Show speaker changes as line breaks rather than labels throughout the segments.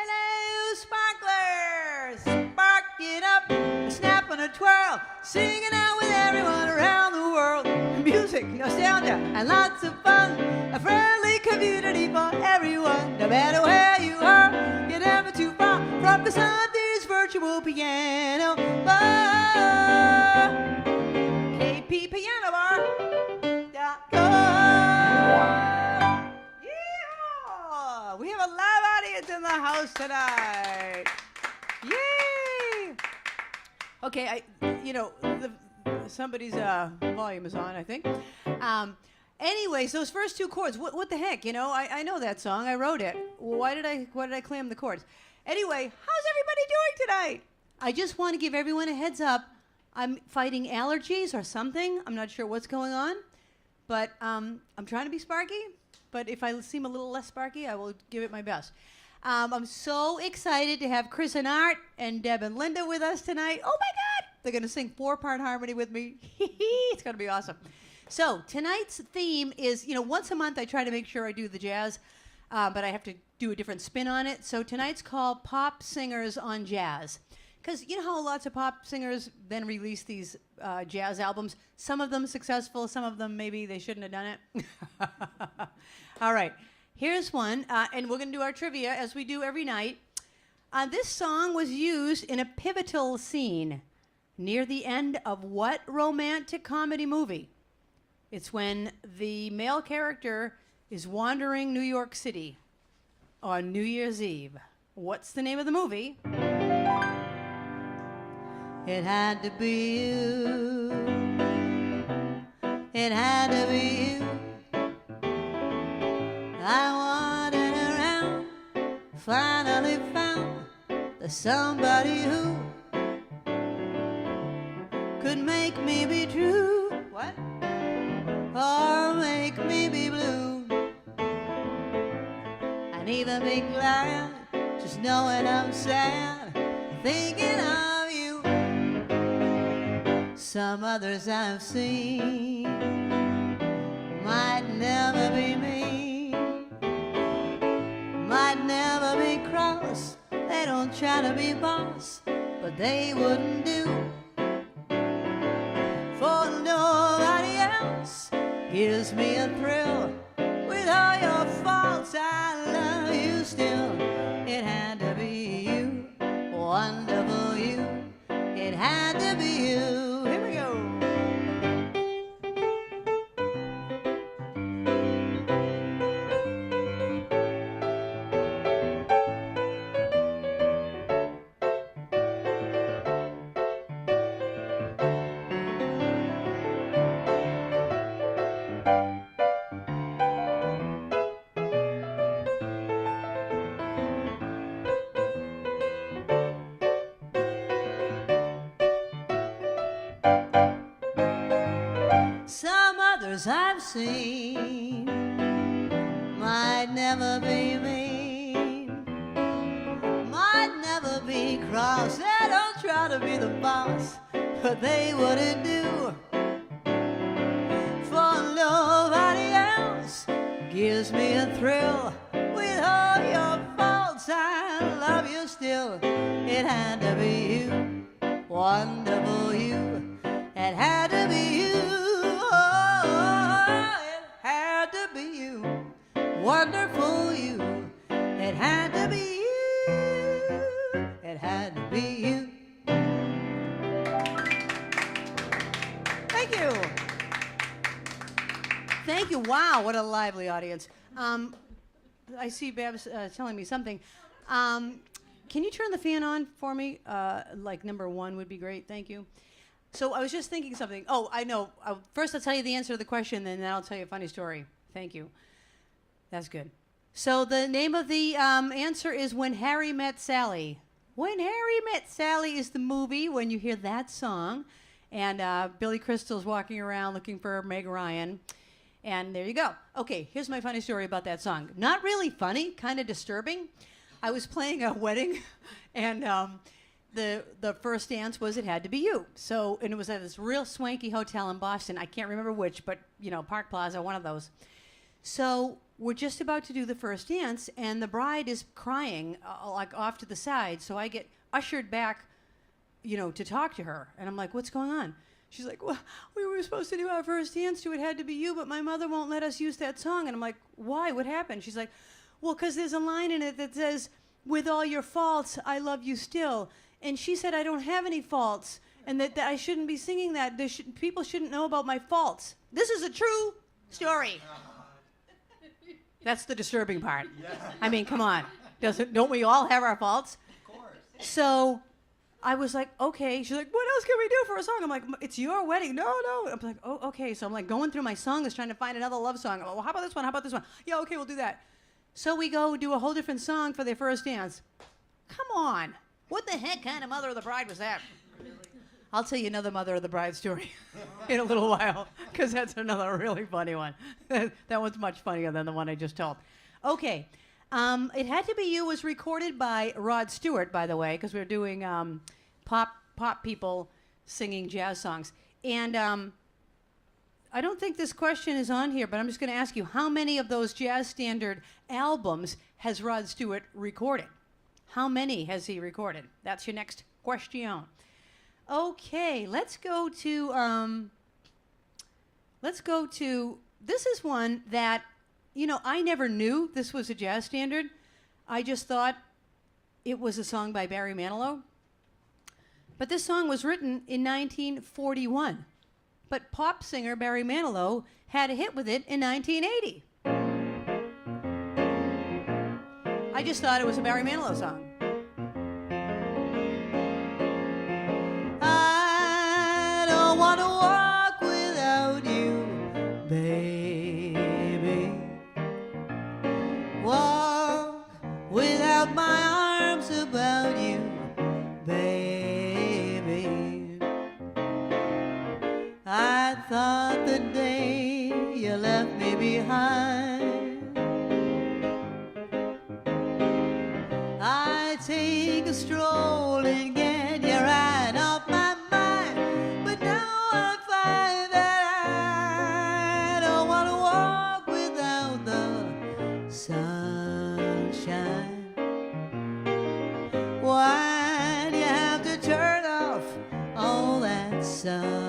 Hello, sparklers! Spark it up, snap and a twirl, singing out with everyone around the world. Music, nostalgia, and lots of fun. A friendly community for everyone. No matter where you are, you're never too far from Krisanti's virtual piano bar. KPPianobar.com. Yeah! We have a live audience in the house tonight. Yay! Okay, somebody's volume is on, I think. Anyways, those first two chords, what the heck? I know that song. I wrote it. Why did I clam the chords? Anyway, how's everybody doing tonight? I just want to give everyone a heads up. I'm fighting allergies or something. I'm not sure what's going on, but I'm trying to be sparky. But if I seem a little less sparky, I will give it my best. I'm so excited to have Chris and Art and Deb and Linda with us tonight. Oh my God! They're going to sing 4-part harmony with me. It's going to be awesome. So tonight's theme is, once a month I try to make sure I do the jazz, but I have to do a different spin on it. So tonight's called Pop Singers on Jazz. Because you know how lots of pop singers then release these jazz albums? Some of them successful, some of them maybe they shouldn't have done it. All right, here's one, and we're going to do our trivia as we do every night. This song was used in a pivotal scene near the end of what romantic comedy movie? It's when the male character is wandering New York City on New Year's Eve. What's the name of the movie? It had to be you. It had to be you. I wandered around, finally found the somebody who could make me be true. What? Or make me be blue. And even be glad, just knowing I'm sad, thinking of you. Some others I've seen might never be me, might never be cross. They don't try to be boss, but they wouldn't do for nobody else. Gives me a thrill. With all your faults, I love you still. It had to be you, wonderful you. It had to be you. Here we go. I've seen might never be mean, might never be cross. They don't try to be the boss, but they wouldn't do for nobody else. Gives me a thrill. With all your faults, I love you still. It had to be you, wonderful you. It had to be you. Wonderful you. It had to be you. It had to be you. Thank you. Thank you. Wow, what a lively audience. I see Babs telling me something. Can you turn the fan on for me? Like number 1 would be great. Thank you. So I was just thinking something. Oh, I know. First I'll tell you the answer to the question, then I'll tell you a funny story. Thank you. That's good. So the name of the answer is When Harry Met Sally. When Harry Met Sally is the movie when you hear that song. And Billy Crystal's walking around looking for Meg Ryan. And there you go. Okay, here's my funny story about that song. Not really funny, kind of disturbing. I was playing a wedding, and the first dance was It Had to Be You. So, and it was at this real swanky hotel in Boston. I can't remember which, but, Park Plaza, one of those. So we're just about to do the first dance, and the bride is crying, like off to the side. So I get ushered back, to talk to her. And I'm like, what's going on? She's like, well, we were supposed to do our first dance to It Had to Be You, but my mother won't let us use that song. And I'm like, why? What happened? She's like, well, because there's a line in it that says, with all your faults, I love you still. And she said I don't have any faults, and that I shouldn't be singing that. People shouldn't know about my faults. This is a true story. That's the disturbing part. Yeah. I mean, come on. Don't we all have our faults?
Of course.
So I was like, okay. She's like, what else can we do for a song? I'm like, it's your wedding. No. I'm like, oh, okay. So I'm like going through my songs trying to find another love song. Oh, well, how about this one? How about this one? Yeah, okay, we'll do that. So we go do a whole different song for their first dance. Come on. What the heck kind of Mother of the Bride was that? I'll tell you another Mother of the Bride story in a little while, because that's another really funny one. That one's much funnier than the one I just told. Okay. It Had to Be You was recorded by Rod Stewart, by the way, because we're doing pop people singing jazz songs. And I don't think this question is on here, but I'm just going to ask you, how many of those jazz standard albums has Rod Stewart recorded? How many has he recorded? That's your next question. Okay, let's go to, this is one that, I never knew this was a jazz standard. I just thought it was a song by Barry Manilow. But this song was written in 1941. But pop singer Barry Manilow had a hit with it in 1980. I just thought it was a Barry Manilow song. I don't want to walk without you, baby. Walk without my arms about you, baby. I thought the day you left me behind, I'd take a stroll and get you right off my mind. But now I find that I don't want to walk without the sunshine. Why do you have to turn off all that sunshine?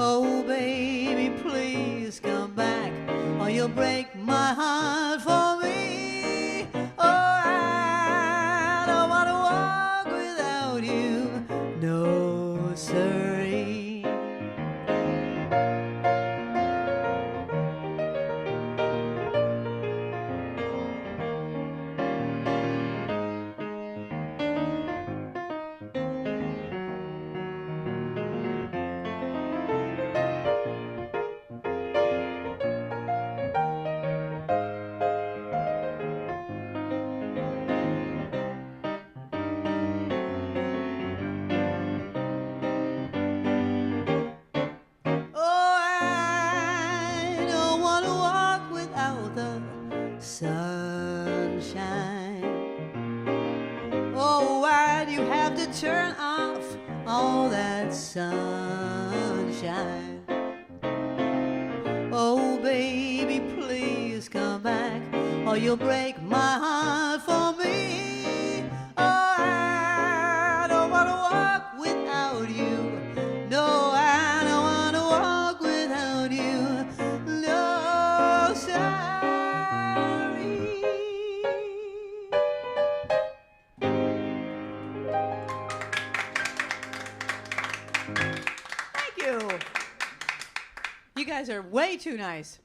Oh, baby, please come back, or you'll break my heart for me. Oh, I don't want to walk without you, no siree. Sunshine. Oh, why do you have to turn off all that sunshine? Oh, baby, please come back, or you'll break my heart for me. Oh, I don't want to walk without you. No, I don't want to walk without you. No, sorry. You guys are way too nice.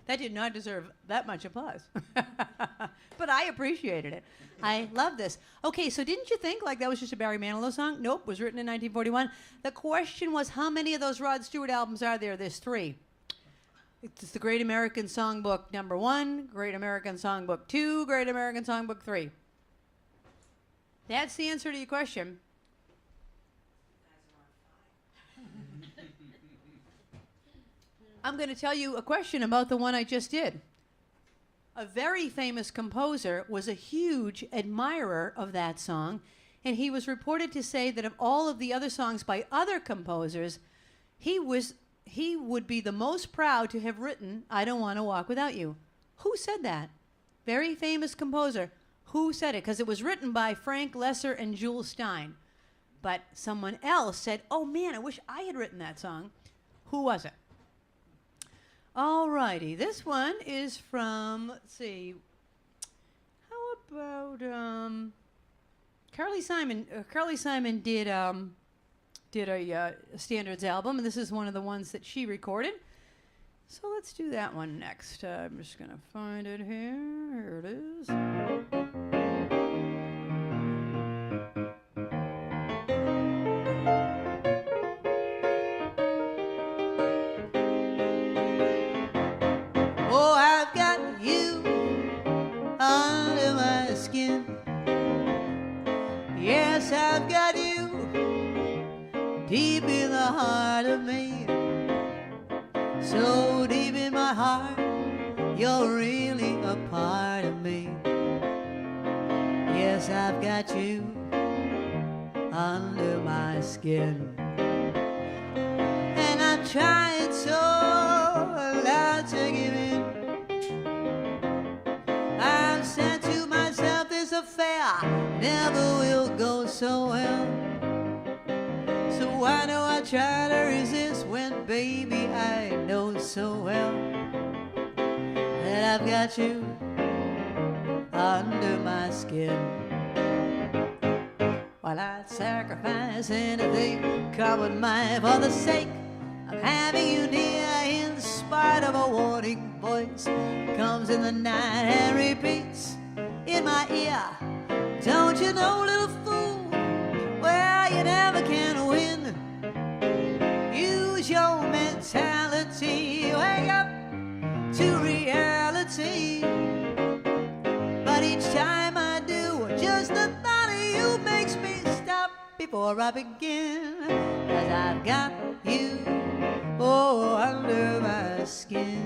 That did not deserve that much applause. But I appreciated it. I love this. Okay, so didn't you think like that was just a Barry Manilow song? Nope, was written in 1941. The question was, how many of those Rod Stewart albums are there? There's 3. It's the Great American Songbook #1, Great American Songbook 2, Great American Songbook 3. That's the answer to your question. I'm going to tell you a question about the one I just did. A very famous composer was a huge admirer of that song, and he was reported to say that of all of the other songs by other composers, he was he would be the most proud to have written I Don't Want to Walk Without You. Who said that? Very famous composer. Who said it? Because it was written by Frank Lesser and Jules Stein. But someone else said, oh man, I wish I had written that song. Who was it? All righty. This one is from, let's see, how about Carly Simon? Carly Simon did a standards album, and this is one of the ones that she recorded. So let's do that one next. I'm just going to find it here. Here it is. Oh, I've got you under my skin. Yes, I've got you deep in the heart of me. So deep in my heart, you're really a part of me. Yes, I've got you under my skin. And I'm trying so loud to give in. I've said to myself, this affair never will go so well. So why do I try to resist when, baby, I know so well that I've got you under my skin. While I'd sacrifice anything, come with mine for the sake of having you near, in spite of a warning voice comes in the night and repeats in my ear, don't you know, little fool, well, you never can win. Use your mentality, wake up to reality. But each time I do, just the thought of you makes me stop before I begin. 'Cause I've got you, oh, under my skin.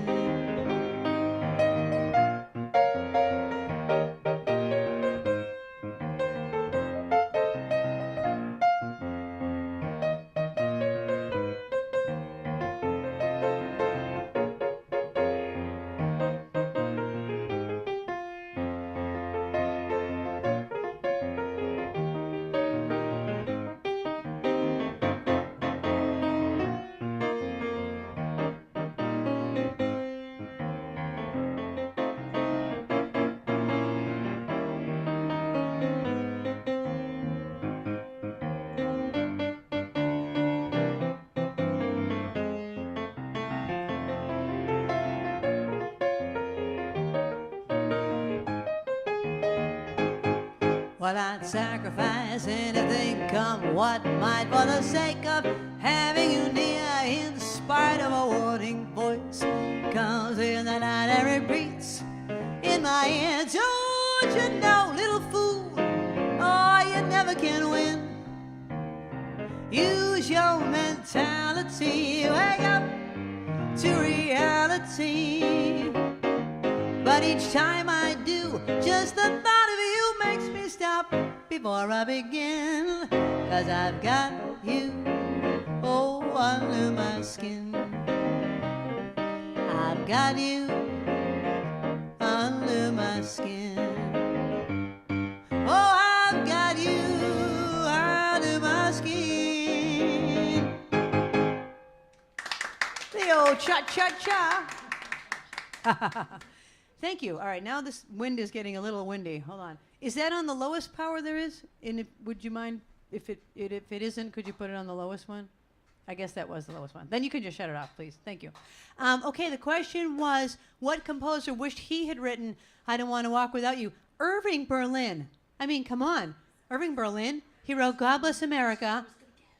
Well, I'd sacrifice anything, come what might, for the sake of having you near, in spite of a warning voice comes in the night and repeats in my ear, don't you know, little fool, oh, you never can win. Use your mentality, wake up to reality. But each time I do, just the thought of you makes me stop before I begin. 'Cause I've got you, oh, under my skin. I've got you under my skin. Oh, I've got you under my skin. The old cha-cha-cha. Thank you. All right, now this wind is getting a little windy. Hold on. Is that on the lowest power there is? And would you mind if it isn't? Could you put it on the lowest one? I guess that was the lowest one. Then you can just shut it off, please. Thank you. Okay, the question was, what composer wished he had written "I Don't Want to Walk Without You"? Irving Berlin. I mean, come on, Irving Berlin. He wrote "God Bless America,"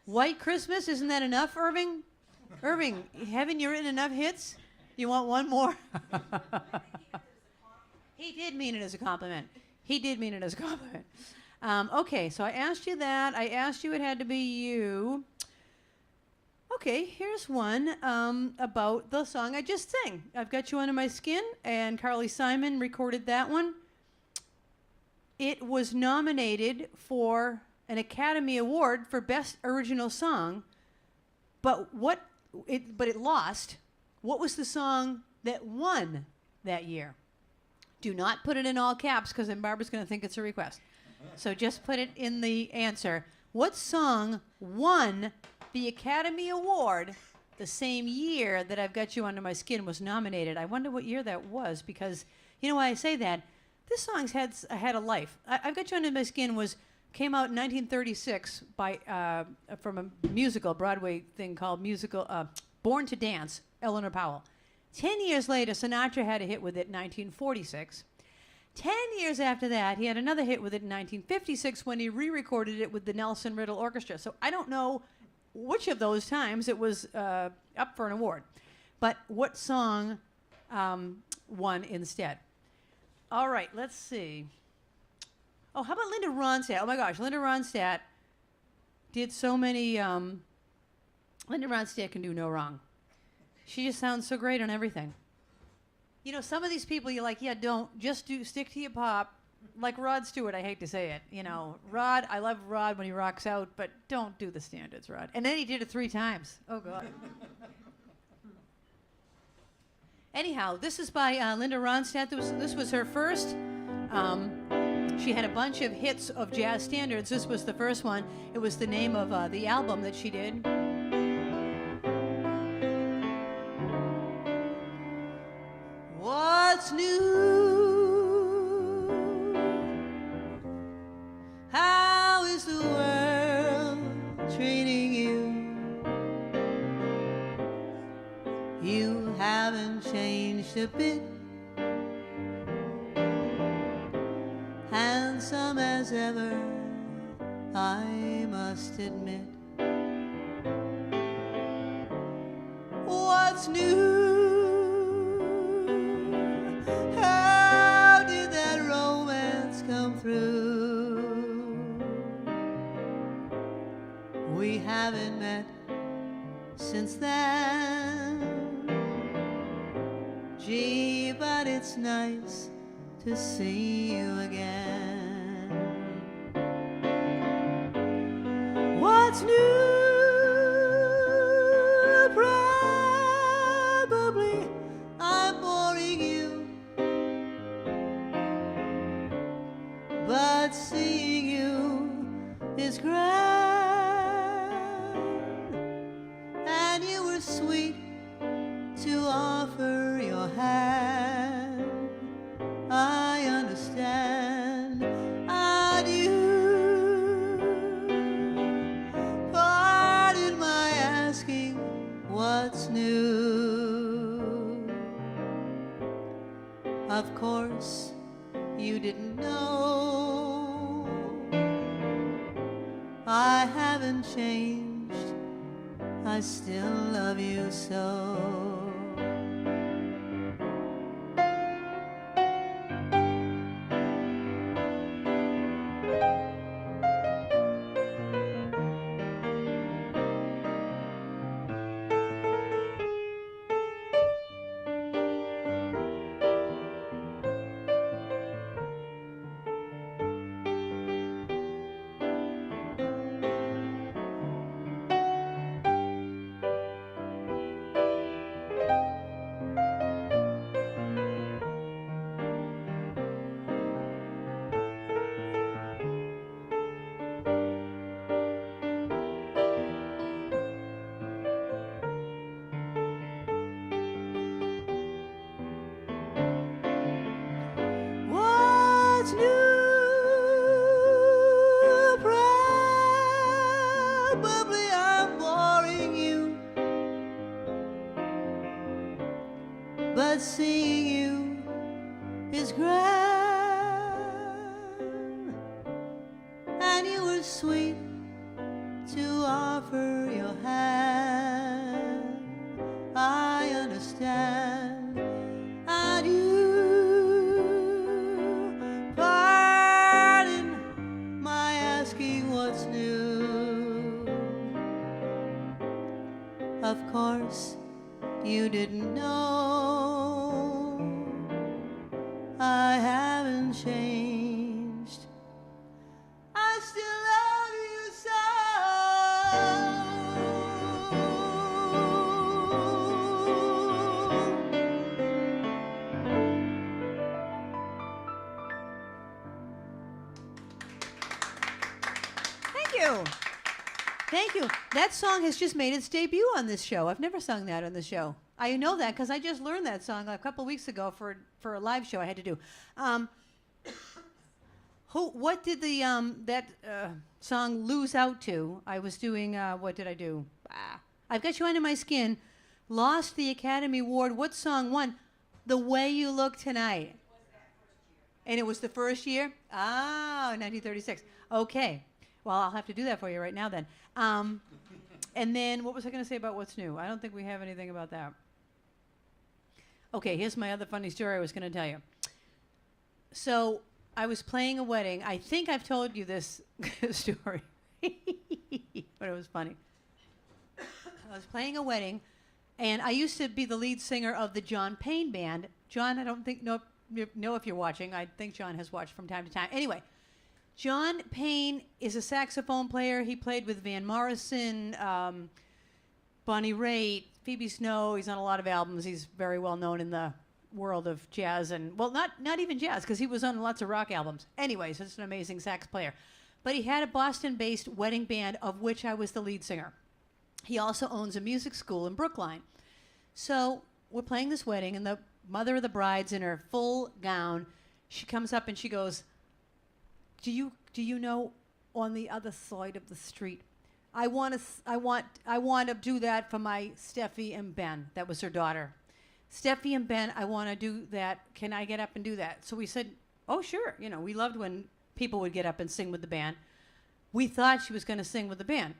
"White Christmas." Isn't that enough, Irving? Irving, haven't you written enough hits? You want one more? He did mean it as a compliment. He did mean it as a compliment. Okay, so I asked you that. I asked you it had to be you. Okay, here's one about the song I just sang. I've Got You Under My Skin, and Carly Simon recorded that one. It was nominated for an Academy Award for Best Original Song, but what but it lost. What was the song that won that year? Do not put it in all caps because then Barbara's going to think it's a request. So just put it in the answer. What song won the Academy Award the same year that I've Got You Under My Skin was nominated? I wonder what year that was, because you know why I say that? This song's had a life. I've Got You Under My Skin came out in 1936 from a musical, Broadway thing called Born to Dance, Eleanor Powell. 10 years later, Sinatra had a hit with it in 1946. 10 years after that, he had another hit with it in 1956 when he re-recorded it with the Nelson Riddle Orchestra. So I don't know which of those times it was up for an award. But what song won instead? All right, let's see. Oh, how about Linda Ronstadt? Oh my gosh, Linda Ronstadt did so many. Linda Ronstadt can do no wrong. She just sounds so great on everything. You know, some of these people you're like, yeah, stick to your pop. Like Rod Stewart, I hate to say it. You know, Rod, I love Rod when he rocks out, but don't do the standards, Rod. And then he did it 3 times. Oh, God. Anyhow, this is by Linda Ronstadt. This was her first. She had a bunch of hits of jazz standards. This was the first one. It was the name of the album that she did. What's new? How is the world treating you? You haven't changed a bit. Handsome as ever, I must admit. What's new? How did that romance come through? We haven't met since then. Gee, but it's nice to see you again. What's new? Probably I'm boring you, but seeing you is grand. And you were sweet to offer your hand. I understand. Adieu. Pardon my asking what's new. Of course, you didn't know. I haven't changed. I still love you so. But seeing you is grand, and you were sweet to offer your hand. I understand. Adieu. Pardon my asking what's new. Of course, you didn't know. I haven't changed. I still love you so. you. Thank you. That song has just made its debut on this show. I've never sung that on the show. I know that because I just learned that song a couple weeks ago for a live show I had to do. What did the that song lose out to? I was doing, what did I do? I've Got You Under My Skin. Lost the Academy Award. What song won? The Way You Look Tonight. And it was the first year? 1936. Okay. Well, I'll have to do that for you right now then. And then what was I going to say about what's new? I don't think we have anything about that. Okay, here's my other funny story I was going to tell you. So I was playing a wedding. I think I've told you this story, but it was funny. I was playing a wedding, and I used to be the lead singer of the John Payne band. John, I don't think know if you're watching. I think John has watched from time to time. Anyway, John Payne is a saxophone player. He played with Van Morrison, Bonnie Raitt, Phoebe Snow. He's on a lot of albums. He's very well known in the world of jazz and, well, not even jazz, because he was on lots of rock albums. Anyways, he's an amazing sax player. But he had a Boston-based wedding band of which I was the lead singer. He also owns a music school in Brookline. So we're playing this wedding, and the mother of the bride's in her full gown. She comes up and she goes, do you know, on the other side of the street, I want to do that for my Steffi and Ben. That was her daughter. Steffi and Ben, I want to do that. Can I get up and do that? So we said, oh, sure. You know, we loved when people would get up and sing with the band. We thought she was going to sing with the band.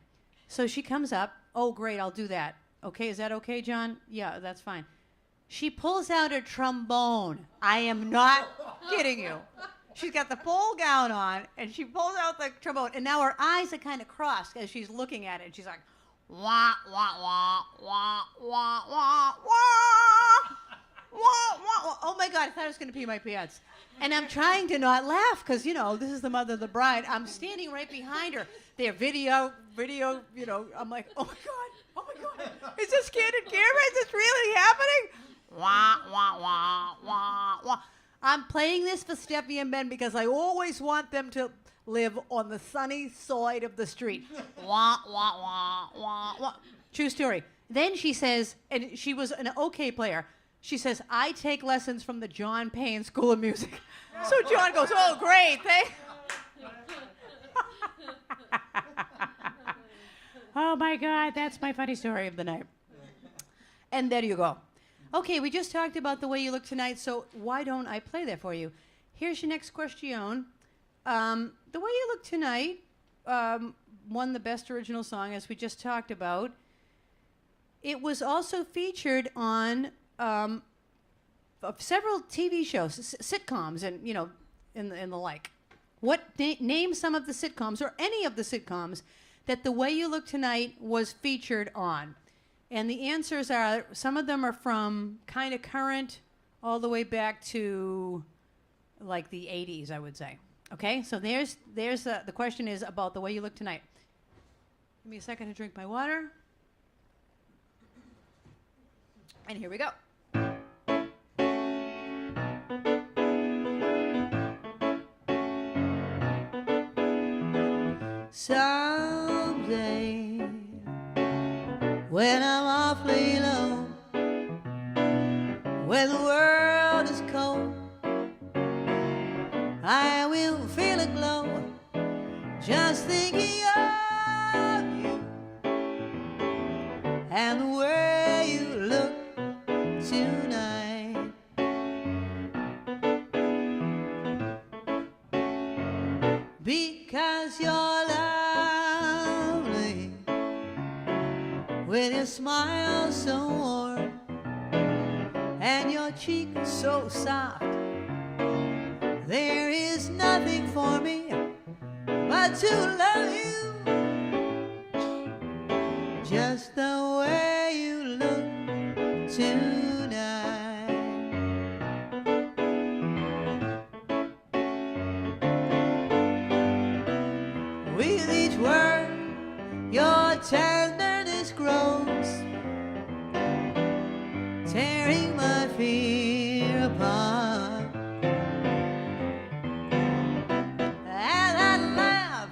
So she comes up. Oh, great, I'll do that. Okay, is that okay, John? Yeah, that's fine. She pulls out a trombone. I am not kidding you. She's got the full gown on, and she pulls out the trombone. And now her eyes are kind of crossed as she's looking at it. And she's like, wah, wah, wah, wah, wah, wah, wah, wah, wah. Oh, my God, I thought I was going to pee my pants. And I'm trying to not laugh because, you know, this is the mother of the bride. I'm standing right behind her. They're video, you know. I'm like, oh, my God. Is this candid camera? Is this really happening? Wah, wah, wah, wah, wah. I'm playing this for Steffi and Ben because I always want them to live on the sunny side of the street. Wah, wah, wah, wah, wah. True story. Then she says, and she was an okay player, she says, I take lessons from the John Payne School of Music. So John goes, oh, great, Oh, my God, that's my funny story of the night. And there you go. Okay, we just talked about The Way You Look Tonight, so why don't I play that for you? Here's your next question. The Way You Look Tonight won the Best Original Song, as we just talked about. It was also featured on several TV shows, sitcoms, and, you know, and the like. Name some of the sitcoms, or any of the sitcoms, that The Way You Look Tonight was featured on. And the answers are, some of them are from kind of current all the way back to like the 80s, I would say. Okay, so there's the question is about The Way You Look Tonight. Give me a second to drink my water. And here we go. Someday, when I'm awfully low, when the world is cold, I will feel a glow just thinking of you and the way you look tonight. Because you're lovely with your smile so warm and your cheek so soft. There is nothing for me but to love you just the way you look tonight. With each word, your tenderness grows, tearing my fear apart. And that laugh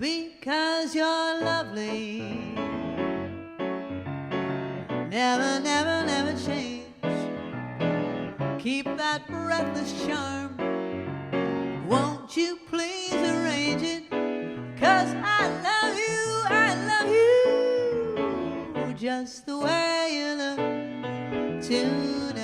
because you're lovely. Never, never, never change. Keep that breathless charm. Won't you please arrange it? 'Cause I love you just the way you look tonight.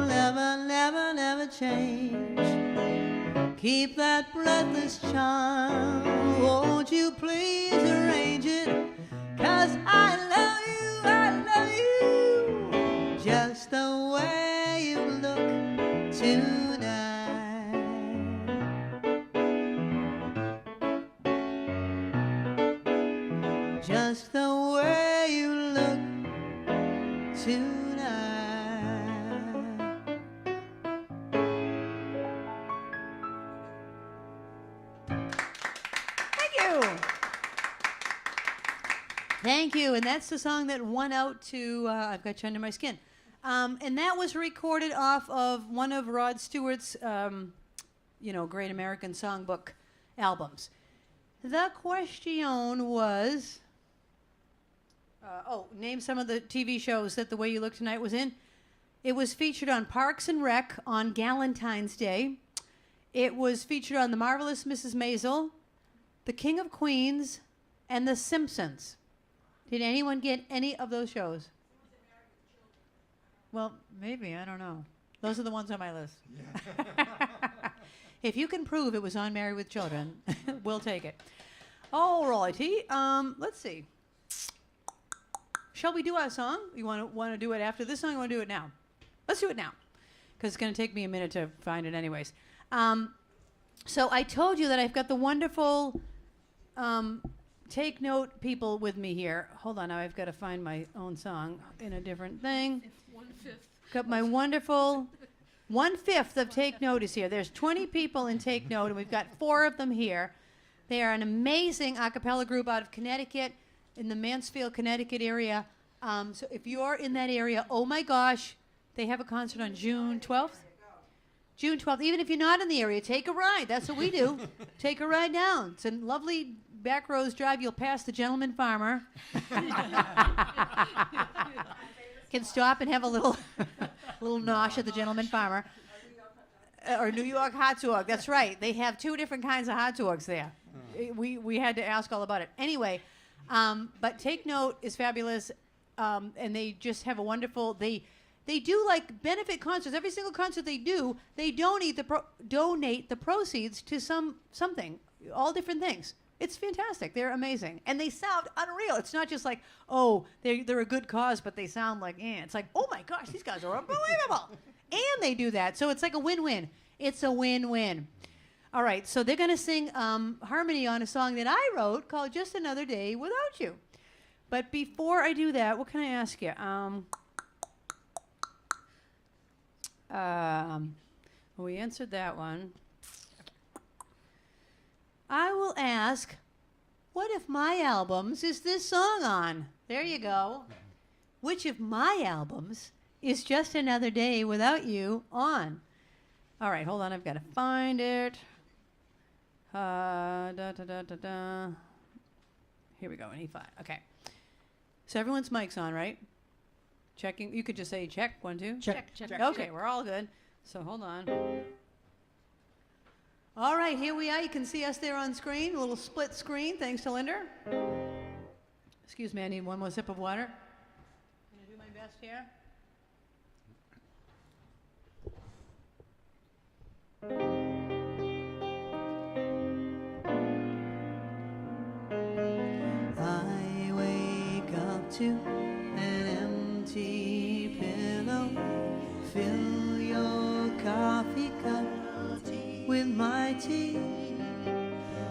Never, never, never change. Keep that breathless charm. Won't you please arrange it? 'Cause I love you just the way you look tonight. Just the way you look tonight. Thank you. And that's the song that won out to I've Got You Under My Skin. And that was recorded off of one of Rod Stewart's, Great American Songbook albums. The question was, name some of the TV shows that The Way You Look Tonight was in. It was featured on Parks and Rec on Galentine's Day. It was featured on The Marvelous Mrs. Maisel, The King of Queens, and The Simpsons. Did anyone get any of those shows? Well, maybe. I don't know. Those are the ones on my list. Yeah. If you can prove it was on Married with Children, we'll take it. All righty. Let's see. Shall we do our song? You want to do it after this song? Or want to do it now? Let's do it now, because it's going to take me a minute to find it anyways. So I told you that I've got the wonderful take note people with me here. Hold on, now I've got to find my own song in a different thing. Got my wonderful 1/5 of Take Note is here. There's 20 people in Take Note, and we've got 4 of them here. They are an amazing a cappella group out of Connecticut, in the Mansfield, Connecticut area. So if you're in that area, oh my gosh, they have a concert on June 12th. June 12th. Even if you're not in the area, take a ride. That's what we do. Take a ride down. It's a lovely back roads drive. You'll pass the Gentleman Farmer. Can stop and have a little nosh at the Gentleman Farmer. Or New York hot dog. That's right. They have 2 different kinds of hot dogs there. We had to ask all about it. Anyway, but Take Note is fabulous, and they just have a wonderful. They do like benefit concerts. Every single concert they do, they donate the proceeds to something, all different things. It's fantastic. They're amazing, and they sound unreal. It's not just like, oh, they're a good cause, but they sound like, It's like, oh my gosh, these guys are unbelievable, and they do that. So it's like a win-win. It's a win-win. All right, so they're gonna sing harmony on a song that I wrote called "Just Another Day Without You." But before I do that, what can I ask you? We answered that one. I will ask, what of my albums is this song on? There you go. Which of my albums is Just Another Day Without You on? All right, hold on. I've got to find it. Here we go, in E5. Okay. So everyone's mic's on, right? Checking. You could just say check, 1, 2.
Check.
Okay, we're all good. So hold on. All right, here we are. You can see us there on screen, a little split screen, thanks to Linda. Excuse me, I need one more sip of water. I'm going to do my best here. I wake up to an empty pillow. Fill your coffee cup with my tea.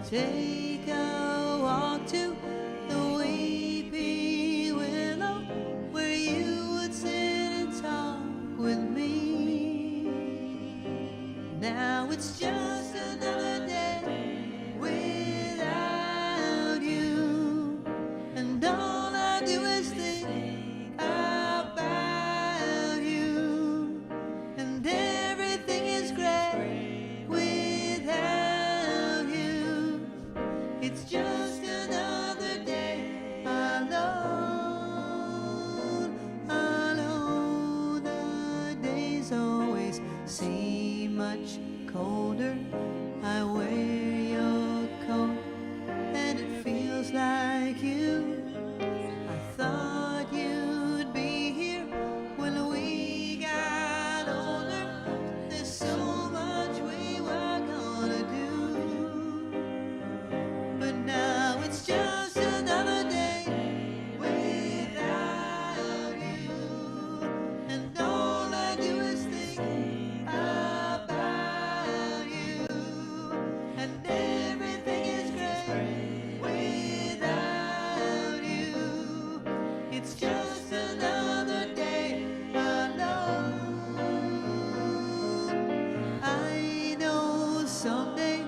Take a walk to the weeping willow, where you would sit and talk with me. Now it's just another day without you, and all I do is think about you, and everything is great without you. It's just another day alone, alone. The days always seem much colder. I wear your coat and it feels like you. I thought you'd be here when we got older. There's so much we were gonna do, but now it's just another day without you, and all I do is think about you, and everything is great without you. It's just another day alone. I know someday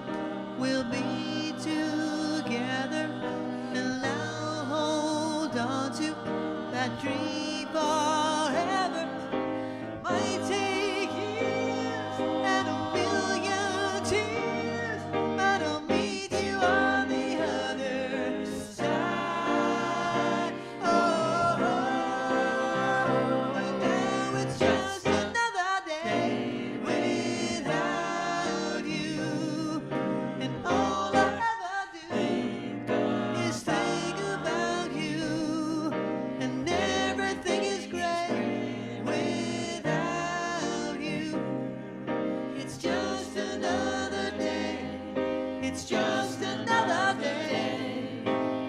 we'll be together, and I'll hold on to that dream forever. Might take years and a million tears, but I'll meet you on the other side. Oh, but now it's just another day without you, and all I ever do is think about you, and everything is great without you. It's just another day. It's just another day.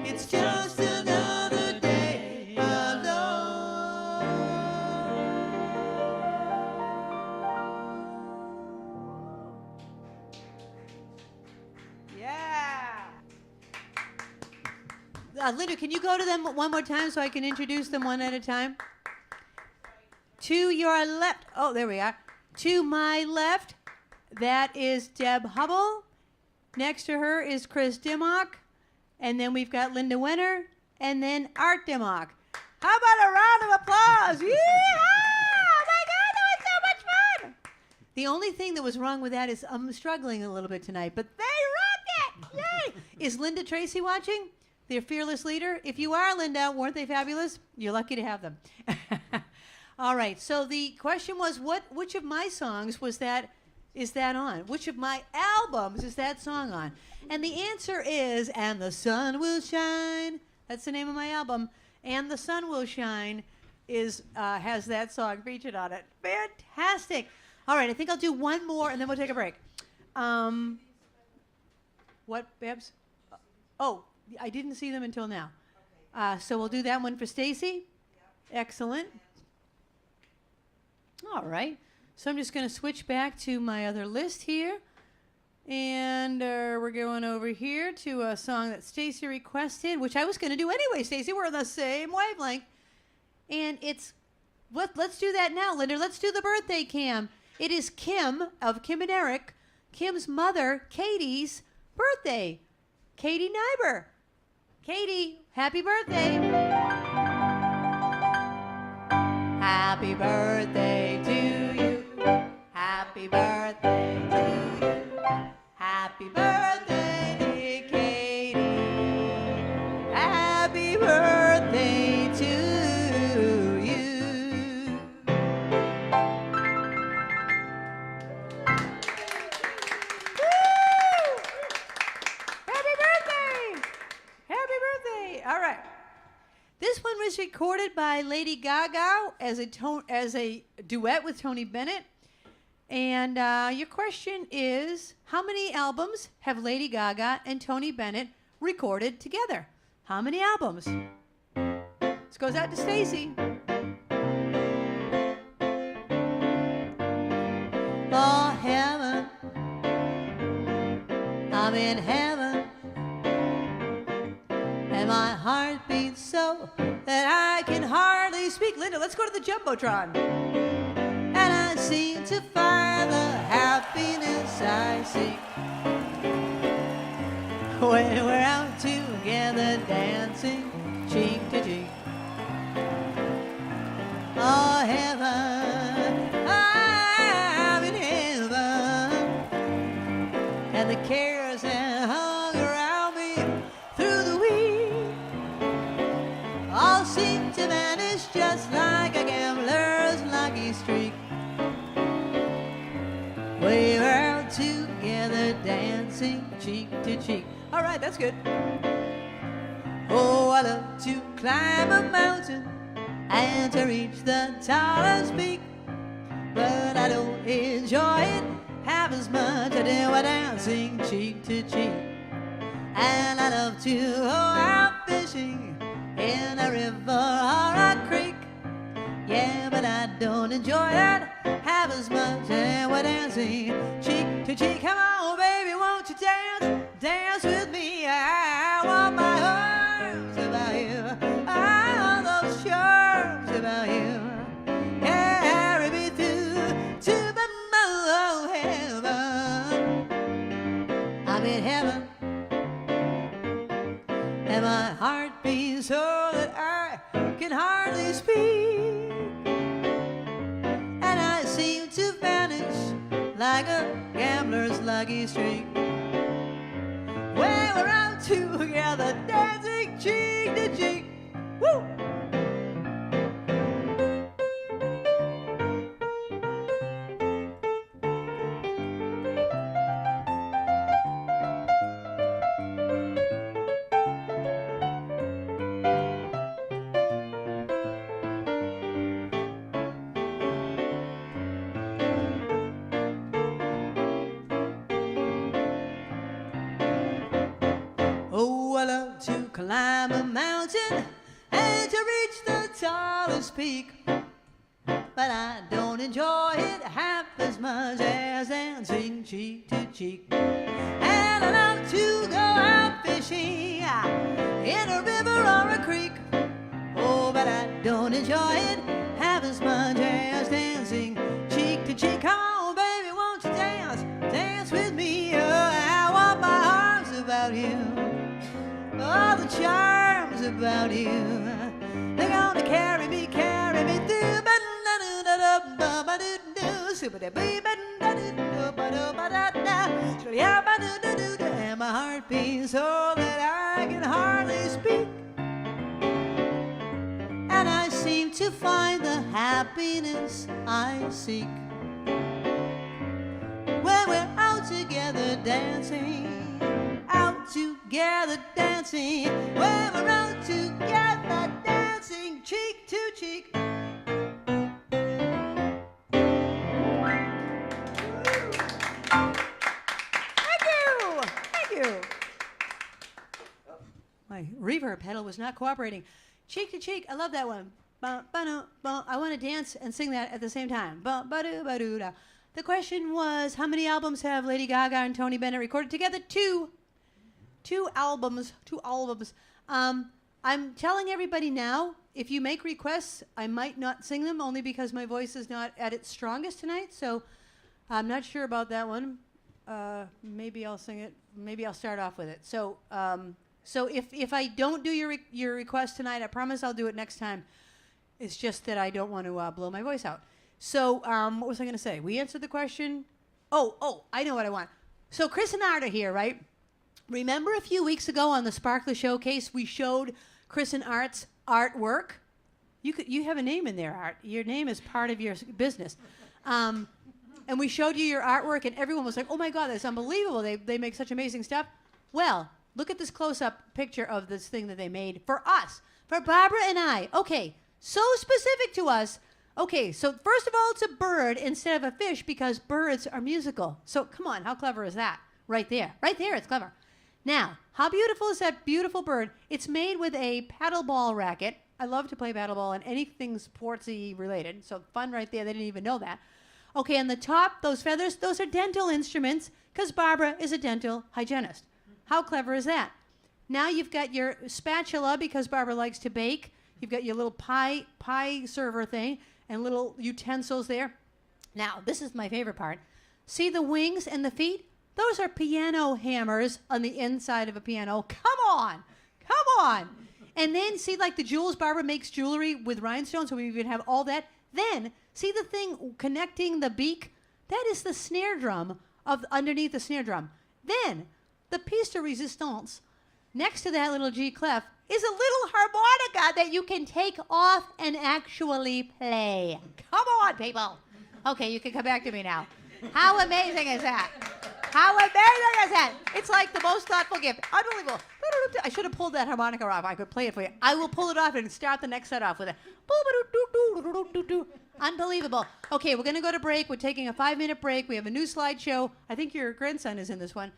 It's just another day alone. Yeah. Linda, can you go to them one more time so I can introduce them one at a time? To your left. Oh, there we are. To my left, that is Deb Hubble. Next to her is Chris Dimmock. And then we've got Linda Wenner. And then Art Dimmock. How about a round of applause? Yeah! Oh my God, that was so much fun! The only thing that was wrong with that is I'm struggling a little bit tonight, but they rocked it! Yay! Is Linda Tracy watching? Their fearless leader? If you are, Linda, weren't they fabulous? You're lucky to have them. All right, so the question was, which of my songs is that on? Which of my albums is that song on? And the answer is, And the Sun Will Shine. That's the name of my album. And the Sun Will Shine has that song featured on it. Fantastic. All right, I think I'll do one more, and then we'll take a break. What, Babs? Oh, I didn't see them until now. So we'll do that one for Stacy. Excellent. All right. So I'm just going to switch back to my other list here. And we're going over here to a song that Stacy requested, which I was going to do anyway, Stacy. We're on the same wavelength. And it's, let's do that now, Linda. Let's do the birthday cam. It is Kim of Kim and Eric, Kim's mother, Katie's birthday. Katie Nyber. Katie, happy birthday. Happy birthday to you. Happy birthday to you. Happy birthday, dear Katie. Happy birthday to you. Woo! was recorded by Lady Gaga as a duet with Tony Bennett. And your question is, how many albums have Lady Gaga and Tony Bennett recorded together? How many albums? This goes out to Stacy. Oh, heaven, I'm in heaven, and my heart beats so that I can hardly speak. Linda, let's go to the Jumbotron. And I seem to find the happiness I seek when we're out together dancing cheek to cheek. Oh, heaven, I'm in heaven, and the cares that hung around me through the week all seem to vanish just like a gambler's lucky streak. We were out together dancing cheek to cheek. All right, that's good. Oh, I love to climb a mountain and to reach the tallest peak, but I don't enjoy it half as much as I do when dancing cheek to cheek. And I love to go out fishing in a river or a creek, yeah, but I don't enjoy that half as much as we're dancing cheek to cheek. Come on, baby, won't you dance, dance with me? I want my arms about you, I want those charms about you. Carry me through to the moon heaven. I'm in heaven, and my heart beats so that I can hardly speak. And I seem to vanish like a gambler's lucky streak when we're out together dancing cheek to cheek. Woo! Climb a mountain and to reach the tallest peak, but I don't enjoy it half as much as dancing cheek to cheek. And I love to go out fishing in a river or a creek, oh, but I don't enjoy it half as much as dancing cheek to cheek. Come on, baby, won't you dance, dance with me? Oh, I want my arms about you, all the charms about you. They're gonna carry me through. And my heart beats so that I can hardly speak. And I seem to find the happiness I seek when we're out together dancing. Out together dancing, when we're out together dancing cheek to cheek. Thank you. My reverb pedal was not cooperating. Cheek to cheek, I love that one. I want to dance and sing that at the same time. The question was, how many albums have Lady Gaga and Tony Bennett recorded together? Two albums. I'm telling everybody now, if you make requests, I might not sing them, only because my voice is not at its strongest tonight. So I'm not sure about that one. Maybe I'll sing it. Maybe I'll start off with it. So if I don't do your request tonight, I promise I'll do it next time. It's just that I don't want to blow my voice out. So what was I going to say? We answered the question. Oh, I know what I want. So Chris and Art are here, right? Remember a few weeks ago on the Sparkler Showcase, we showed Chris and Art's artwork? You have a name in there, Art. Your name is part of your business. And we showed you your artwork, and everyone was like, oh, my God, that's unbelievable. They make such amazing stuff. Well, look at this close-up picture of this thing that they made for us. For Barbara and I. Okay, so specific to us. Okay, so first of all, it's a bird instead of a fish because birds are musical. So come on, how clever is that? Right there. Right there, it's clever. Now, how beautiful is that beautiful bird? It's made with a paddleball racket. I love to play paddleball and anything sportsy related. So fun right there. They didn't even know that. Okay, on the top, those feathers, those are dental instruments because Barbara is a dental hygienist. How clever is that? Now you've got your spatula because Barbara likes to bake. You've got your little pie server thing and little utensils there. Now, this is my favorite part. See the wings and the feet? Those are piano hammers on the inside of a piano. Come on. Come on. And then see like the jewels, Barbara makes jewelry with rhinestones, so we even have all that. Then see the thing connecting the beak? That is the snare drum of underneath the snare drum. Then the piece de resistance next to that little G clef is a little harmonica that you can take off and actually play. Come on, people. Okay, you can come back to me now. How amazing is that? How amazing is that? It's like the most thoughtful gift. Unbelievable. I should have pulled that harmonica off. I could play it for you. I will pull it off and start the next set off with it. Unbelievable. Okay, we're going to go to break. We're taking a 5-minute break. We have a new slideshow. I think your grandson is in this one.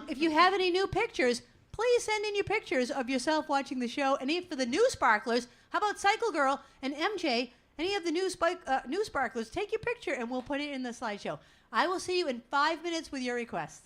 If you have any new pictures, please send in your pictures of yourself watching the show. And if for the new sparklers, how about Cycle Girl and MJ? Any of the new sparklers, take your picture and we'll put it in the slideshow. I will see you in 5 minutes with your requests.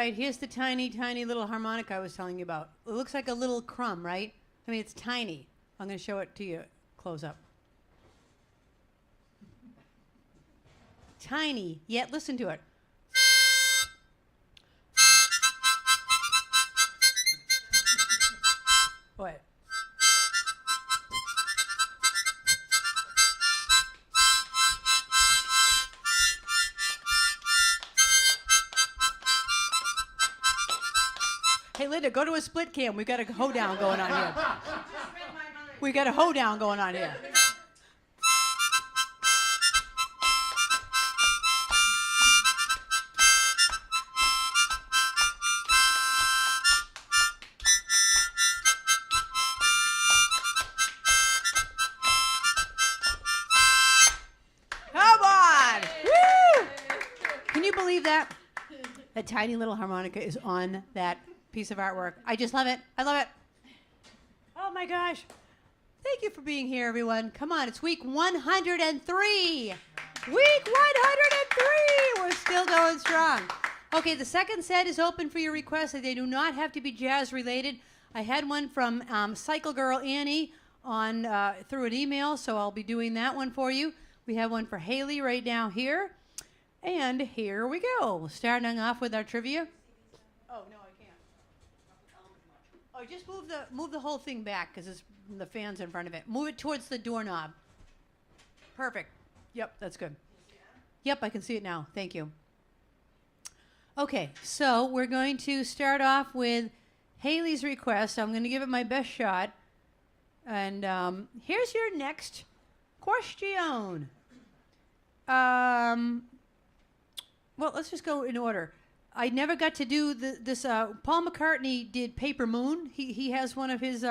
right, here's the tiny, tiny little harmonica I was telling you about. It looks like a little crumb, right? I mean, it's tiny. I'm going to show it to you close up. Tiny, yet listen to it. What? Hey, Linda, go to a split cam. We've got a hoedown going on here. We got a hoedown going on here. That tiny little harmonica is on that piece of artwork. I just love it. I love it. Oh my gosh. Thank you for being here, everyone. Come on, it's week 103. Week 103. We're still going strong. Okay, the second set is open for your requests. They do not have to be jazz related. I had one from Cycle Girl Annie on through an email, so I'll be doing that one for you. We have one for Haley right now here. And here we go. Starting off with our trivia. Oh, no, I can't. Oh, just move the whole thing back because the fan's in front of it. Move it towards the doorknob. Perfect. Yep, that's good. Yep, I can see it now. Thank you. Okay, so we're going to start off with Haley's request. I'm going to give it my best shot. And here's your next question. Well, let's just go in order. I never got to do this. Paul McCartney did Paper Moon. He has one of his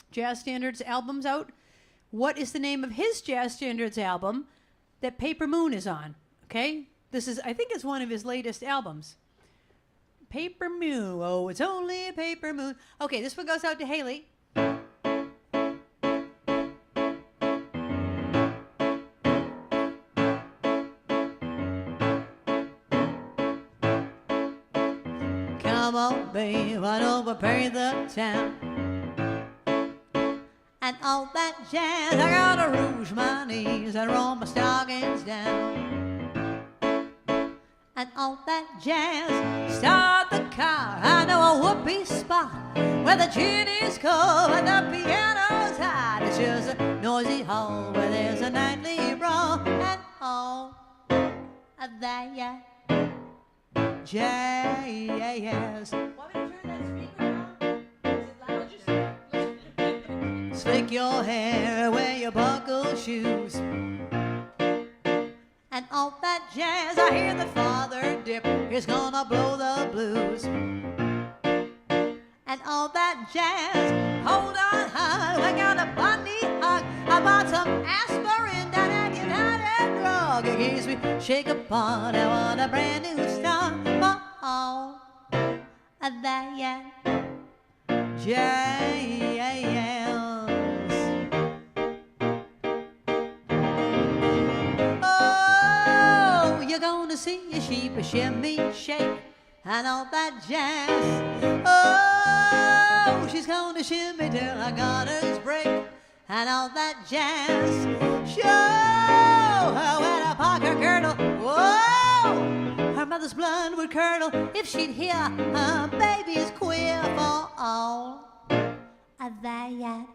jazz standards albums out. What is the name of his jazz standards album that Paper Moon is on? Okay? I think it's one of his latest albums. Paper Moon. Oh, it's only a Paper Moon. Okay, this one goes out to Haley. Come on, babe, I know we'll pay the town. And all that jazz, I gotta rouge my knees and roll my stockings down. And all that jazz, start the car. I know a whoopee spot where the gin is cold and the piano's hot. It's just a noisy hall where there's a nightly brawl. And all of that, yeah. Jazz. Want me to turn that speaker on? Is it loud? Just slick your hair, wear your buckle shoes. And all that jazz, I hear the father dip is gonna blow the blues. And all that jazz, hold on, hon, we got a bunny hug. I bought some aspirin, that United drug. It gives me shake apart, I want a brand new start. Oh, that yeah, jazz. Oh, you're gonna see a sheep, a shimmy, shake, and all that jazz. Oh, she's gonna shimmy till her gutters break, and all that jazz. Show her where to park her girdle. Whoa! Her mother's blood would curdle if she'd hear her baby's queer for all of that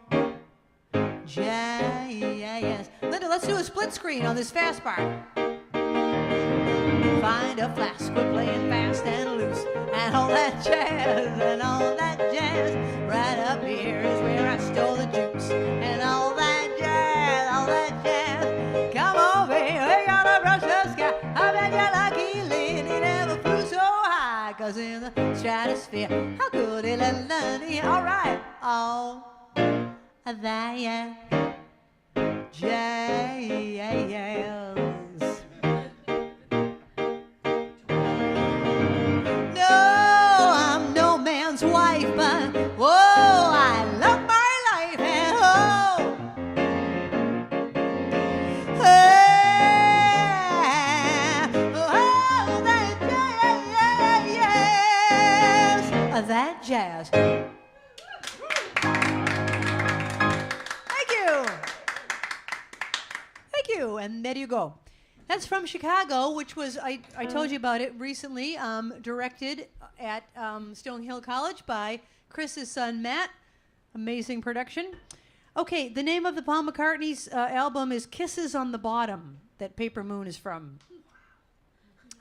jazz. Linda, let's do a split screen on this fast part. Find a flask, we're playing fast and loose, and all that jazz, and all that jazz. Right up here is where I stole the juice, and all that jazz, all that jazz. Come on, baby, we gotta brush the sky. I bet you're lucky, lady, never flew so high, 'cause in the stratosphere, how could it let Lundy? All right, all of that jazz. No, I'm no man's wife, but whoa, I love my life, and oh, hey, oh, that jazz. jazz. Thank you. Thank you. And there you go. That's from Chicago, which was, I told you about it recently, directed at Stonehill College by Chris's son, Matt. Amazing production. Okay, the name of the Paul McCartney's album is Kisses on the Bottom, that Paper Moon is from.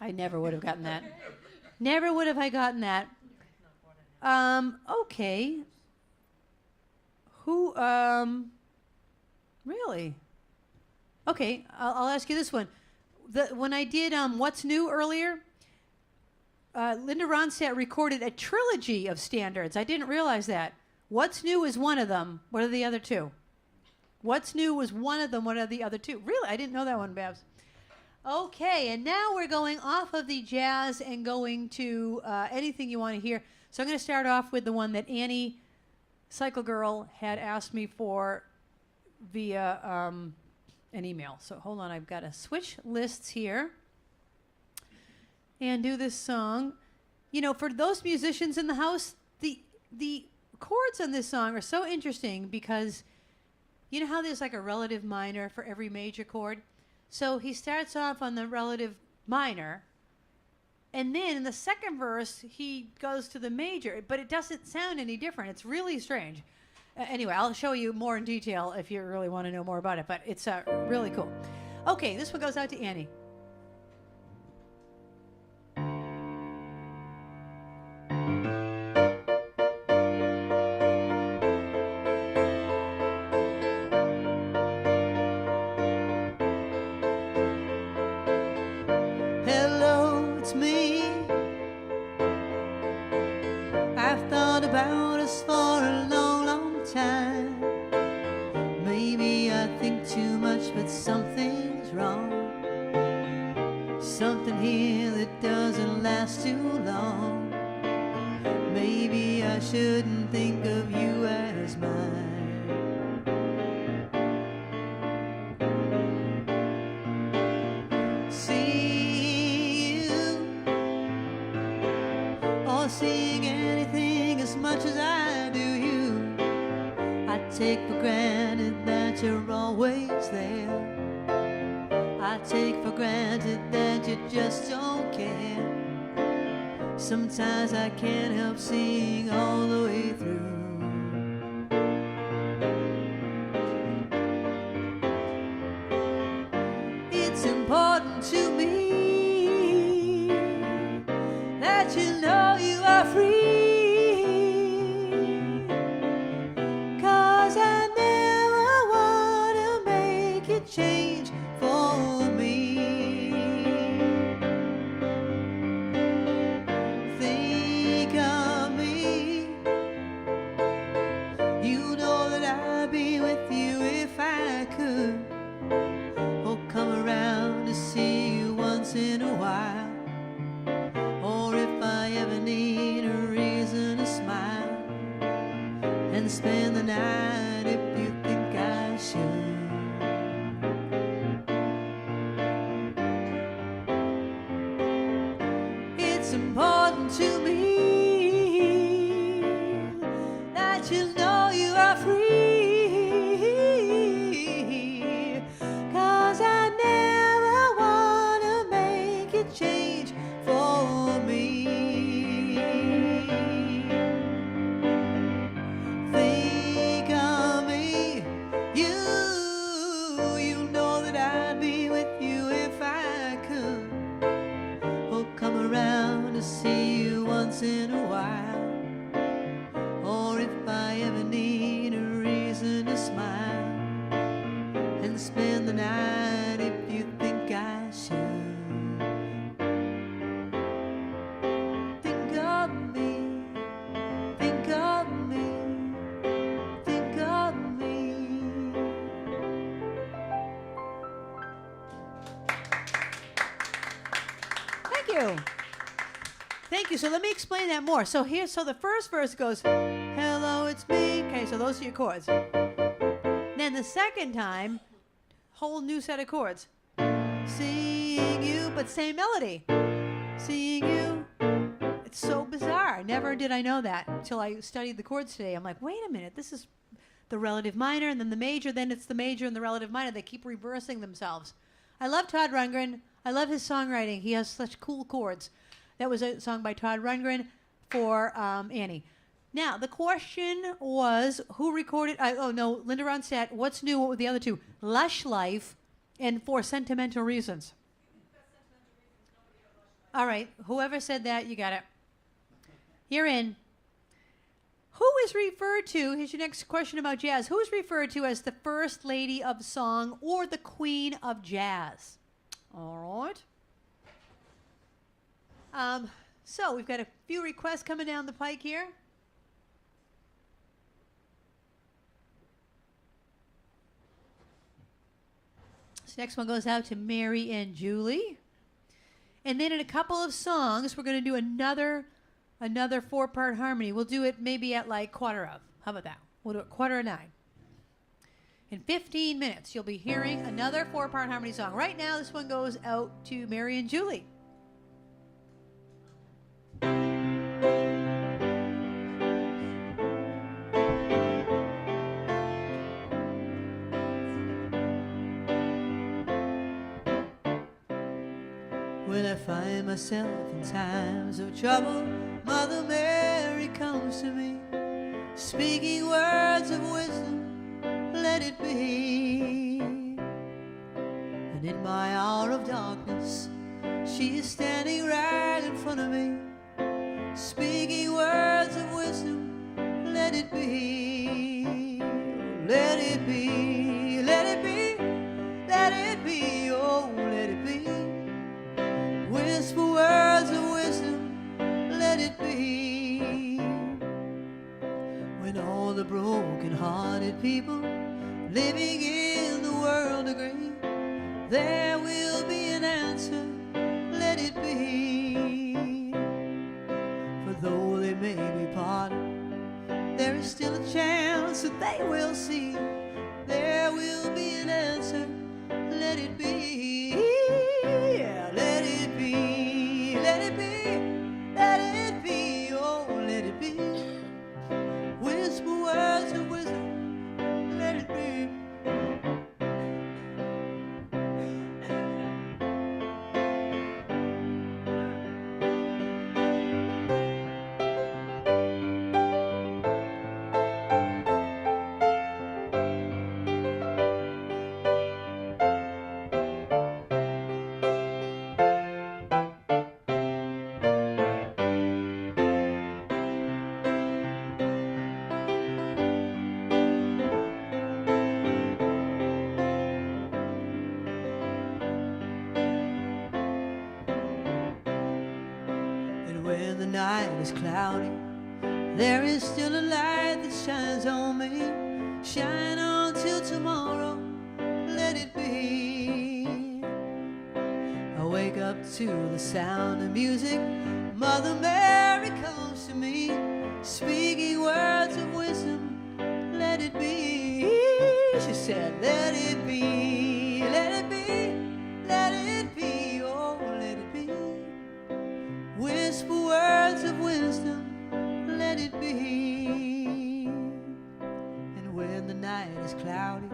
I never would have gotten that. Never would have I gotten that. Okay. Who, really? Okay, I'll ask you this one. When I did What's New earlier, Linda Ronstadt recorded a trilogy of standards. I didn't realize that. What's New is one of them. What are the other two? What's New was one of them. What are the other two? Really? I didn't know that one, Babs. Okay, and now we're going off of the jazz and going to anything you want to hear. So I'm going to start off with the one that Annie, Cycle Girl, had asked me for via an email. So hold on, I've got to switch lists here and do this song. You know, for those musicians in the house, the chords on this song are so interesting because you know how there's like a relative minor for every major chord? So he starts off on the relative minor, and then in the second verse, he goes to the major, but it doesn't sound any different. It's really strange. Anyway, I'll show you more in detail if you really want to know more about it, but it's really cool. Okay, this one goes out to Annie.
Hello, it's me. I've thought about us for a long, long time. Maybe I think too much, but something's wrong. Something here that doesn't last too long. Maybe I shouldn't think of you as mine. See you, or seeing anything as much as I do you. I take for granted that you're always there. I take for granted that you just don't care. Sometimes I can't help seeing all the way through. It's important to me that you know you are free, 'cause I never wanna make you change for me. Think of me. You know that I'd be with you if I could. Or come around to see you once in a while. Or if I ever need a reason to smile and spend the night if you think I should. It's important to me that you know you are free, 'cause I never wanna make you change for me. Think of me. You know that I'd be with you if I could. Or come around to see you once in a while. Or if I ever need a reason to smile and spend the night if you think I should. Think of me, think of me, think of me.
Thank you. Thank you. So let me explain that more. So the first verse goes, hello, it's me. Okay, so those are your chords. Then the second time, whole new set of chords. Seeing you, but same melody. Seeing you. It's so bizarre. guitar. Never did I know that until I studied the chords today. I'm like, wait a minute, this is the relative minor and then the major, then it's the major and the relative minor. They keep reversing themselves. I love Todd Rundgren. I love his songwriting. He has such cool chords. That was a song by Todd Rundgren for Annie. Now, the question was, who recorded, Linda Ronstadt, what's new with the other two? Lush Life and For Sentimental Reasons. All right, whoever said that, you got it. You're in. Who is referred to, here's your next question about jazz, who is referred to as the first lady of song or the queen of jazz? All right. So we've got a few requests coming down the pike here. This next one goes out to Mary and Julie. And then in a couple of songs, we're going to do another 4-part harmony. We'll do it maybe at like quarter of. How about that? We'll do it 8:45. In 15 minutes, you'll be hearing another 4-part harmony song. Right now, this one goes out to Mary and Julie.
When I find myself in times of trouble, Mother Mary comes to me, speaking words of wisdom, let it be. And in my hour of darkness, she is standing right in front of me, speaking words of wisdom, let it be. Let it be, let it be, let it be, oh, let it be. Whisper words of wisdom, let it be. When all the broken-hearted people living in the world agree, there will be an answer, let it be. For though they may be parted, there is still a chance that they will see. There will be an answer, let it be. Yeah, let it be, let it be, let it be, oh, let it be. Whisper words of wisdom, let it be. Is cloudy, there is still a light that shines on me. Shine on till tomorrow, let it be. I wake up to the sound of music. Mother Mary comes to me, speaking words of wisdom, let it be. She said, let it be, let it be, let it be, oh, let it be. Whisper words of wisdom, let it be. And when the night is cloudy,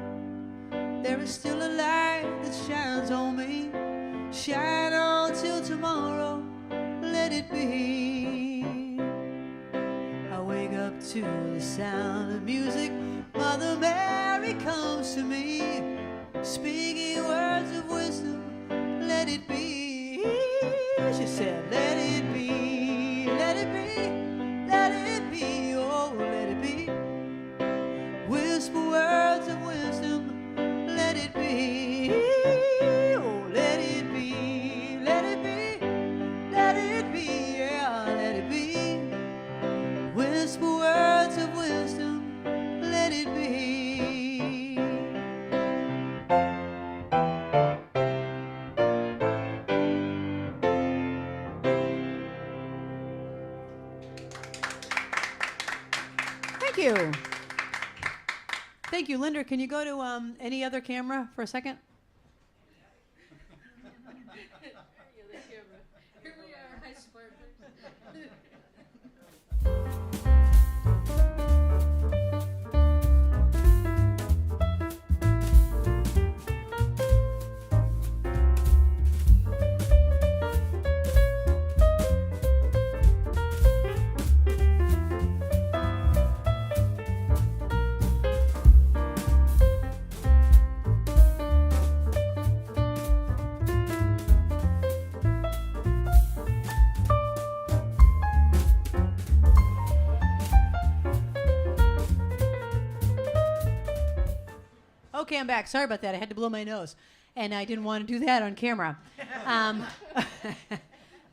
there is still a light that shines on me. Shine on till tomorrow, let it be. I wake up to the sound of music. Mother Mary comes to me, speaking words of wisdom, let it be. She said, let it be, let it be, let it be, oh, let it be. Whisper words of wisdom, let it be. Oh, let it be, let it be, let it be, yeah, let it be. Whisper words of wisdom, let it be.
you. Thank you. Linda, can you go to any other camera for a second?
Here we are, high sparklers.
Okay, I'm back. Sorry about that. I had to blow my nose, and I didn't want to do that on camera.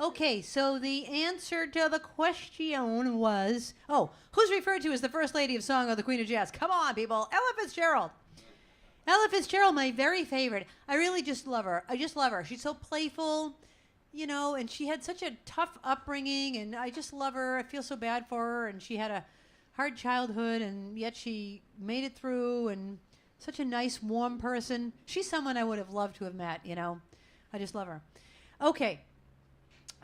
Okay, so the answer to the question was, who's referred to as the First Lady of Song or the Queen of Jazz? Come on, people. Ella Fitzgerald. Ella Fitzgerald, my very favorite. I really just love her. I just love her. She's so playful, you know, and she had such a tough upbringing, and I just love her. I feel so bad for her, and she had a hard childhood, and yet she made it through, and such a nice, warm person. She's someone I would have loved to have met, you know. I just love her. Okay.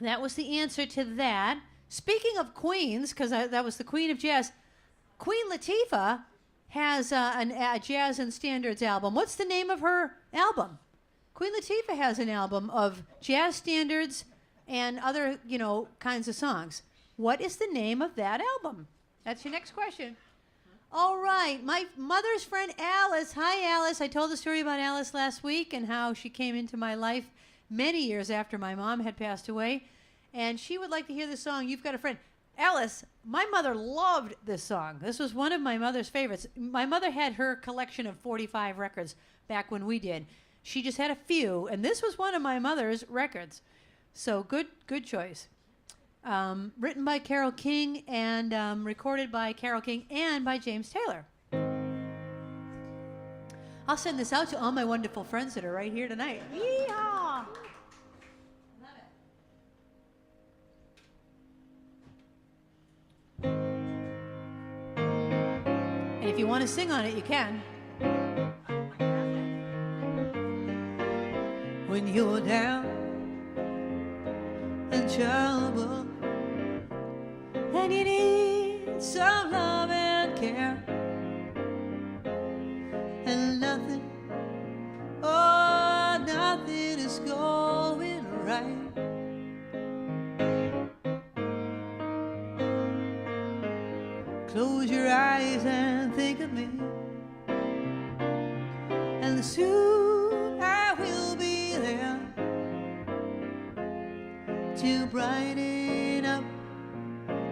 That was the answer to that. Speaking of queens, because that was the Queen of Jazz, Queen Latifah has a jazz and standards album. What's the name of her album? Queen Latifah has an album of jazz standards and other, you know, kinds of songs. What is the name of that album? That's your next question. All right. My mother's friend Alice. Hi, Alice. I told the story about Alice last week and how she came into my life many years after my mom had passed away, and she would like to hear the song, You've Got a Friend. Alice, my mother loved this song. This was one of my mother's favorites. My mother had her collection of 45 records back when we did. She just had a few, and this was one of my mother's records. So good choice. Written by Carole King and recorded by Carole King and by James Taylor. I'll send this out to all my wonderful friends that are right here tonight. Yeehaw! Love it. And if you want to sing on it, you can.
When you're down and trouble, and you need some love and care, and nothing, oh, nothing is going right. Close your eyes and think of me, and soon I will be there to brighten up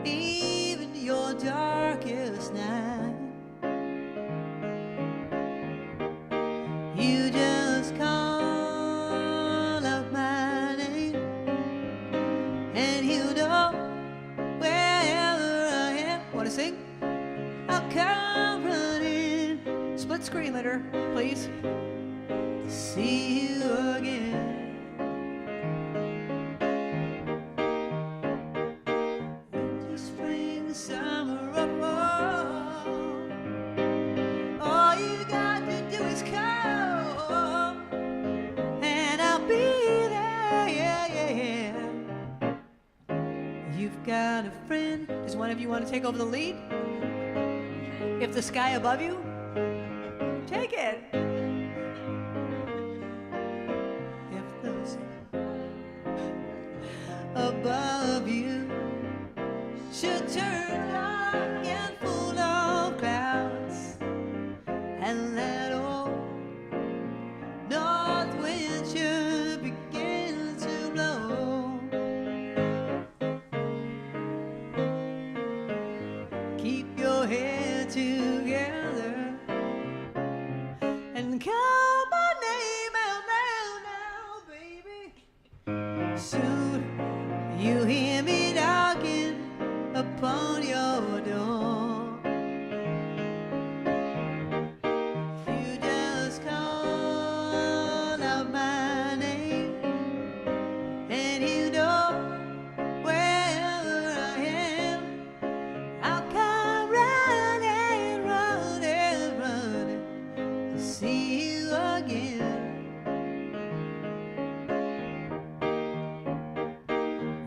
even your darkest night. You just call out my name, and you know wherever I am.
Want to sing?
I'll come running,
Split screen letter, please.
to see you again. Winter, spring, summer, or fall, all you got to do is call, and I'll be there, yeah, yeah, yeah. You've got a friend.
Does one of you want to take over the lead? If the sky above you, take it.
If the sky above you should turn dark and full of clouds, and that old north wind should begin to blow, keep your head together and call my name out loud now, baby. Soon you hear me knocking upon your door. You just call out my name, and you know wherever I am, I'll come running, running, running to see you again.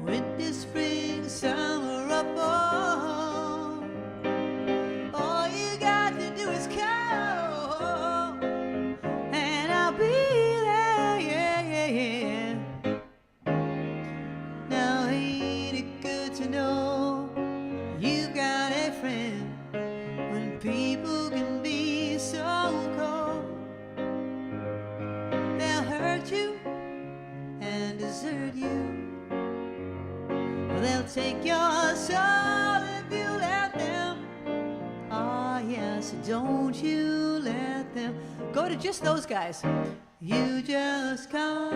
Winter, spring, summer, or fall, all you got to do is call, and I'll be there, yeah, yeah, yeah. Now ain't it good to know you've got a friend when people can be so cold? They'll hurt you and desert you. They'll take your soul if you let them. Oh, yes, don't you let
let them go to just those guys.
You just call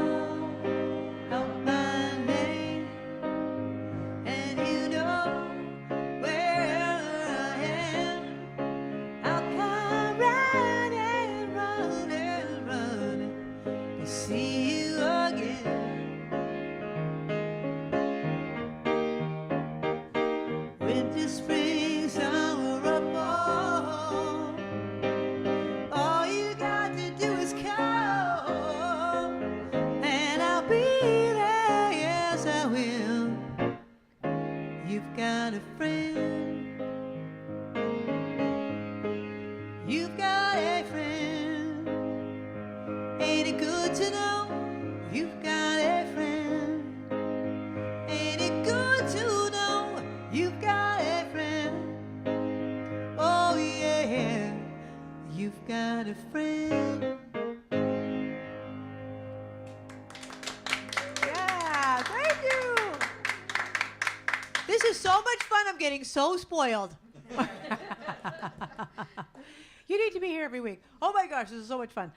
out my name, and you know wherever I am, I'll come running, running, running to see you again. Winter, spring, summer, or fall, all you got to do is call, and I'll be there, yes I will. You've got a friend, you've got a friend. Ain't it good to know you've got a friend? Ain't it good to know you've got a friend? Oh yeah, you've got a friend.
Yeah, thank you. This is so much fun. I'm getting so spoiled. You need to be here every week. Oh my gosh, this is so much fun.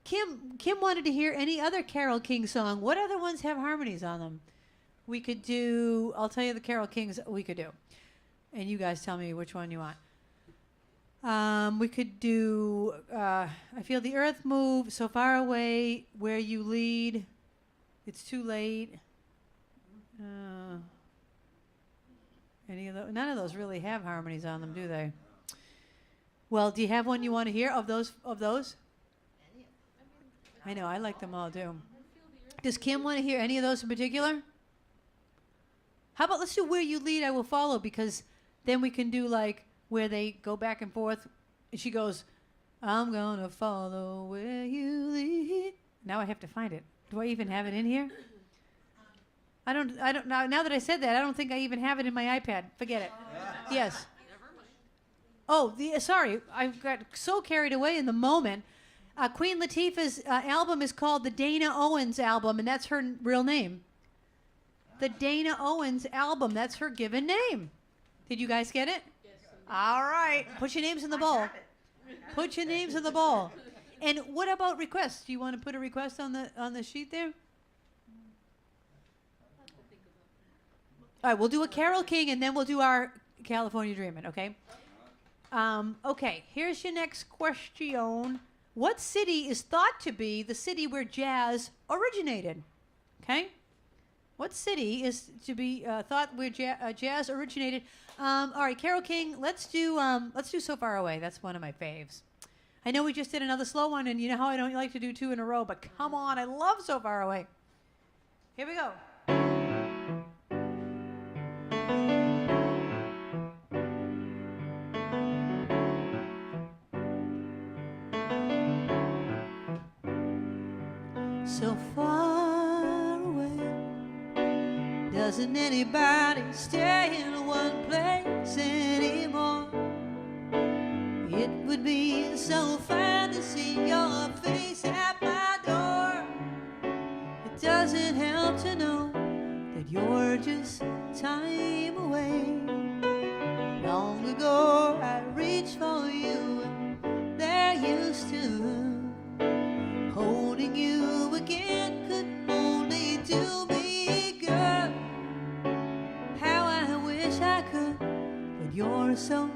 Kim wanted to hear any other Carole King song. What other ones have harmonies on them? We could do, I'll tell you the Carole Kings we could do. And you guys tell me which one you want. We could do I Feel the Earth Move, So Far Away, Where You Lead, It's Too Late. Any of those? None of those really have harmonies on them, do they? Well, do you have one you want to hear of those? I know, I like them all too. Does Kim want to hear any of those in particular? How about let's do Where You Lead, I Will Follow, because then we can do like where they go back and forth. And she goes, I'm gonna follow where you lead. Now I have to find it. Do I even have it in here? I don't, now that I said that, I don't think I even have it in my iPad. Forget it. Yes. Oh, sorry, I got so carried away in the moment. Queen Latifah's album is called the Dana Owens album, and that's her real name. The Dana Owens album, that's her given name. Did you guys get it? Yes. All right, put your names in the bowl. Put your names in the bowl. And what about requests? Do you want to put a request on the sheet there? All right, we'll do a Carole King, and then we'll do our California Dreamin', okay? Okay, here's your next question. What city is thought to be the city where jazz originated? Okay? What city is to be thought where jazz originated? All right, Carole King, let's do So Far Away. That's one of my faves. I know we just did another slow one, and you know how I don't like to do two in a row, but come on, I love So Far Away. Here we go.
So far away, doesn't anybody stay in one place anymore? It would be so fine to see your face at my door. It doesn't help to know that you're just time away. Long ago I reached for you, and there used to holding you again could only do me good. How I wish I could, but you're so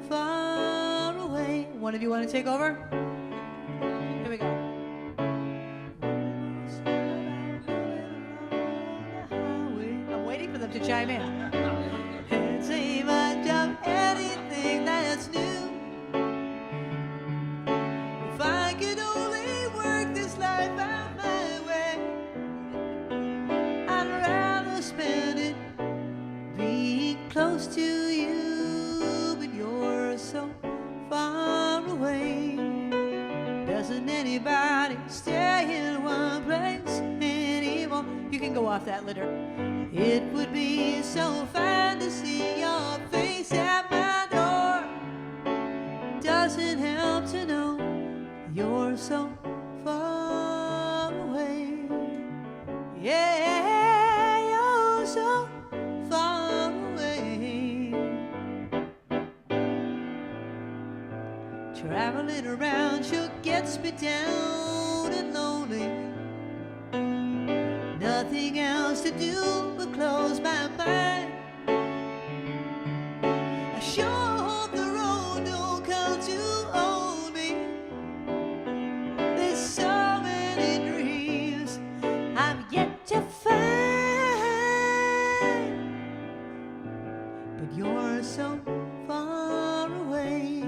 far away.
One of you want to take over? Here we go. I'm waiting for them to chime in.
And say much of anything that's new. If I could only work this life out my way, I'd rather spend it being close to you, but you're so far away. Doesn't anybody stay in one place anymore?
You can go off that litter.
It would be so fine to see your face at my door. Doesn't help to know you're so far away. Yeah, you're so far away. traveling around, she'll get me down and lonely. Nothing else to do but close my mind. I sure hope the road don't come to hold me. There's so many dreams I've yet to find, but you're so far away.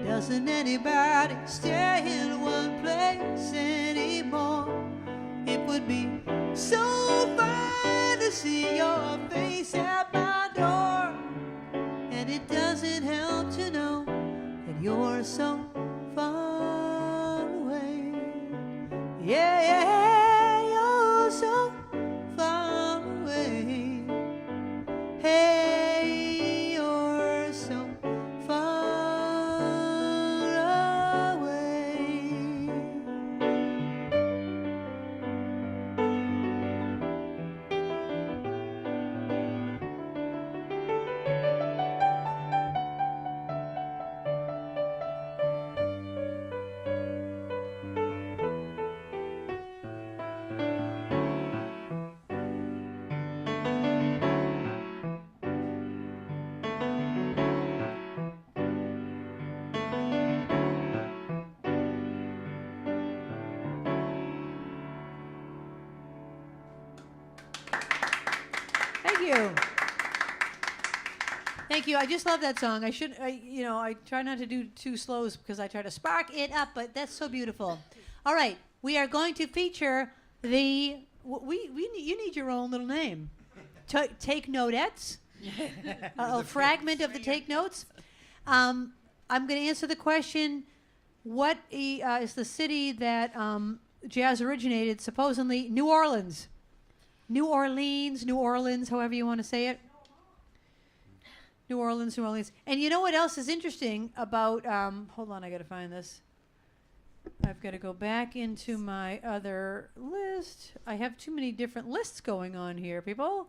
Doesn't anybody stay in one place anymore? It would be so fun to see your face at my door. And it doesn't help to know that you're so far away. Yeah, yeah, you're so far away. Hey, you're so far away.
Thank you. Thank you. I just love that song. I try not to do too slows because I try to spark it up, but that's so beautiful. All right, we are going to feature you need your own little name. Take notettes. A fragment of the take notes. I'm going to answer the question: what is the city that jazz originated? Supposedly New Orleans. New Orleans, however you want to say it. New Orleans. And you know what else is interesting about, hold on, I got to find this. I've got to go back into my other list. I have too many different lists going on here, people.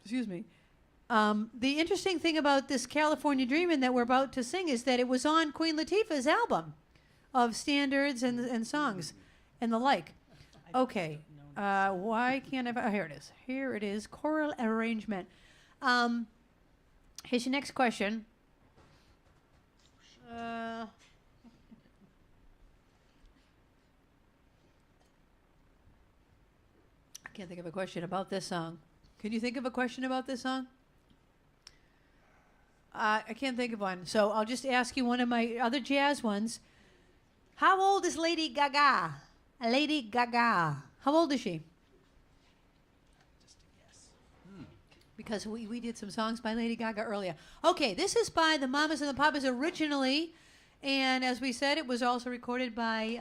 Excuse me. The interesting thing about this California Dreamin' that we're about to sing is that it was on Queen Latifah's album of standards and songs and the like. Okay. Why can't I? Oh, here it is. Here it is. Choral arrangement. Here's your next question. I can't think of a question about this song. Can you think of a question about this song? I can't think of one. So I'll just ask you one of my other jazz ones. How old is Lady Gaga? Lady Gaga. How old is she?
Just a guess.
Because we did some songs by Lady Gaga earlier. Okay, this is by the Mamas and the Papas originally. And as we said, it was also recorded by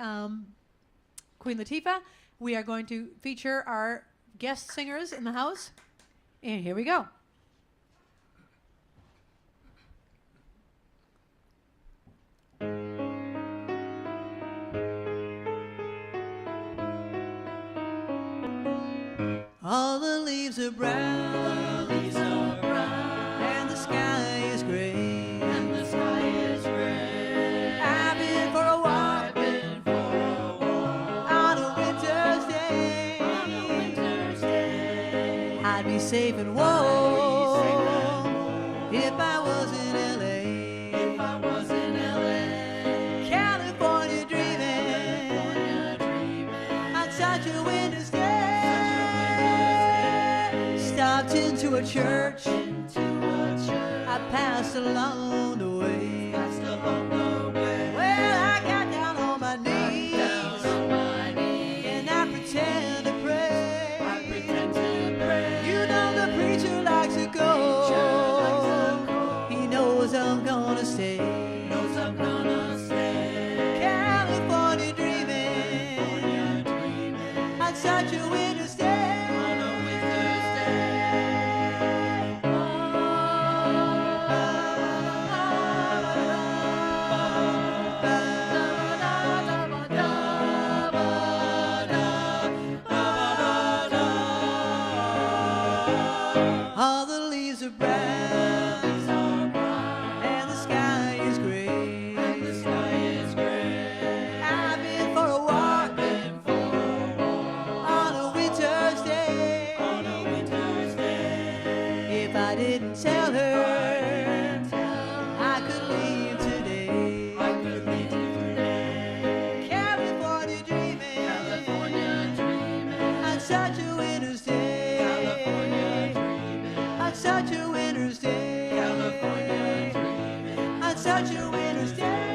Queen Latifah. We are going to feature our guest singers in the house. And here we go.
All the leaves are brown, and the sky is gray, I've been for a walk, on a winter's day, I'd be safe and warm if I was in LA. California dreaming on such a winter's day. Stopped into a church. I passed along the way. Well, I got down on my knees, and I pretend to pray. You know the preacher likes to go. He knows I'm gonna stay. California dreaming on such a winter's day. All the leaves are brown, and the sky is gray. didn't tell her I could leave today. California dreaming on such a winter's day. On such a winter's day. On such a winter's day.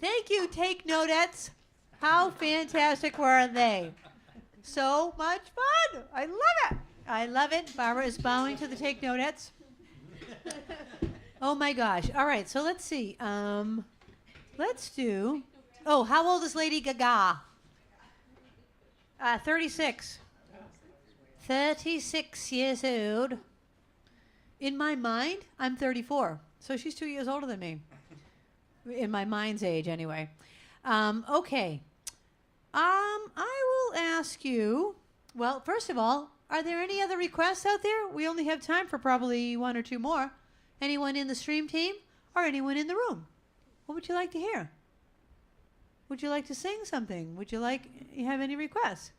Thank you, Take Notettes. How fantastic were they? So much fun. I love it. I love it. Barbara is bowing to the Take Notettes. Oh my gosh. All right, so let's see. Let's do. Oh, how old is Lady Gaga? 36. 36 years old. In my mind, I'm 34. So she's 2 years older than me. In my mind's age, anyway. Okay. I will ask you, well, first of all, are there any other requests out there? We only have time for probably one or two more. Anyone in the stream team or anyone in the room? What would you like to hear? Would you like to sing something? Would you have any requests?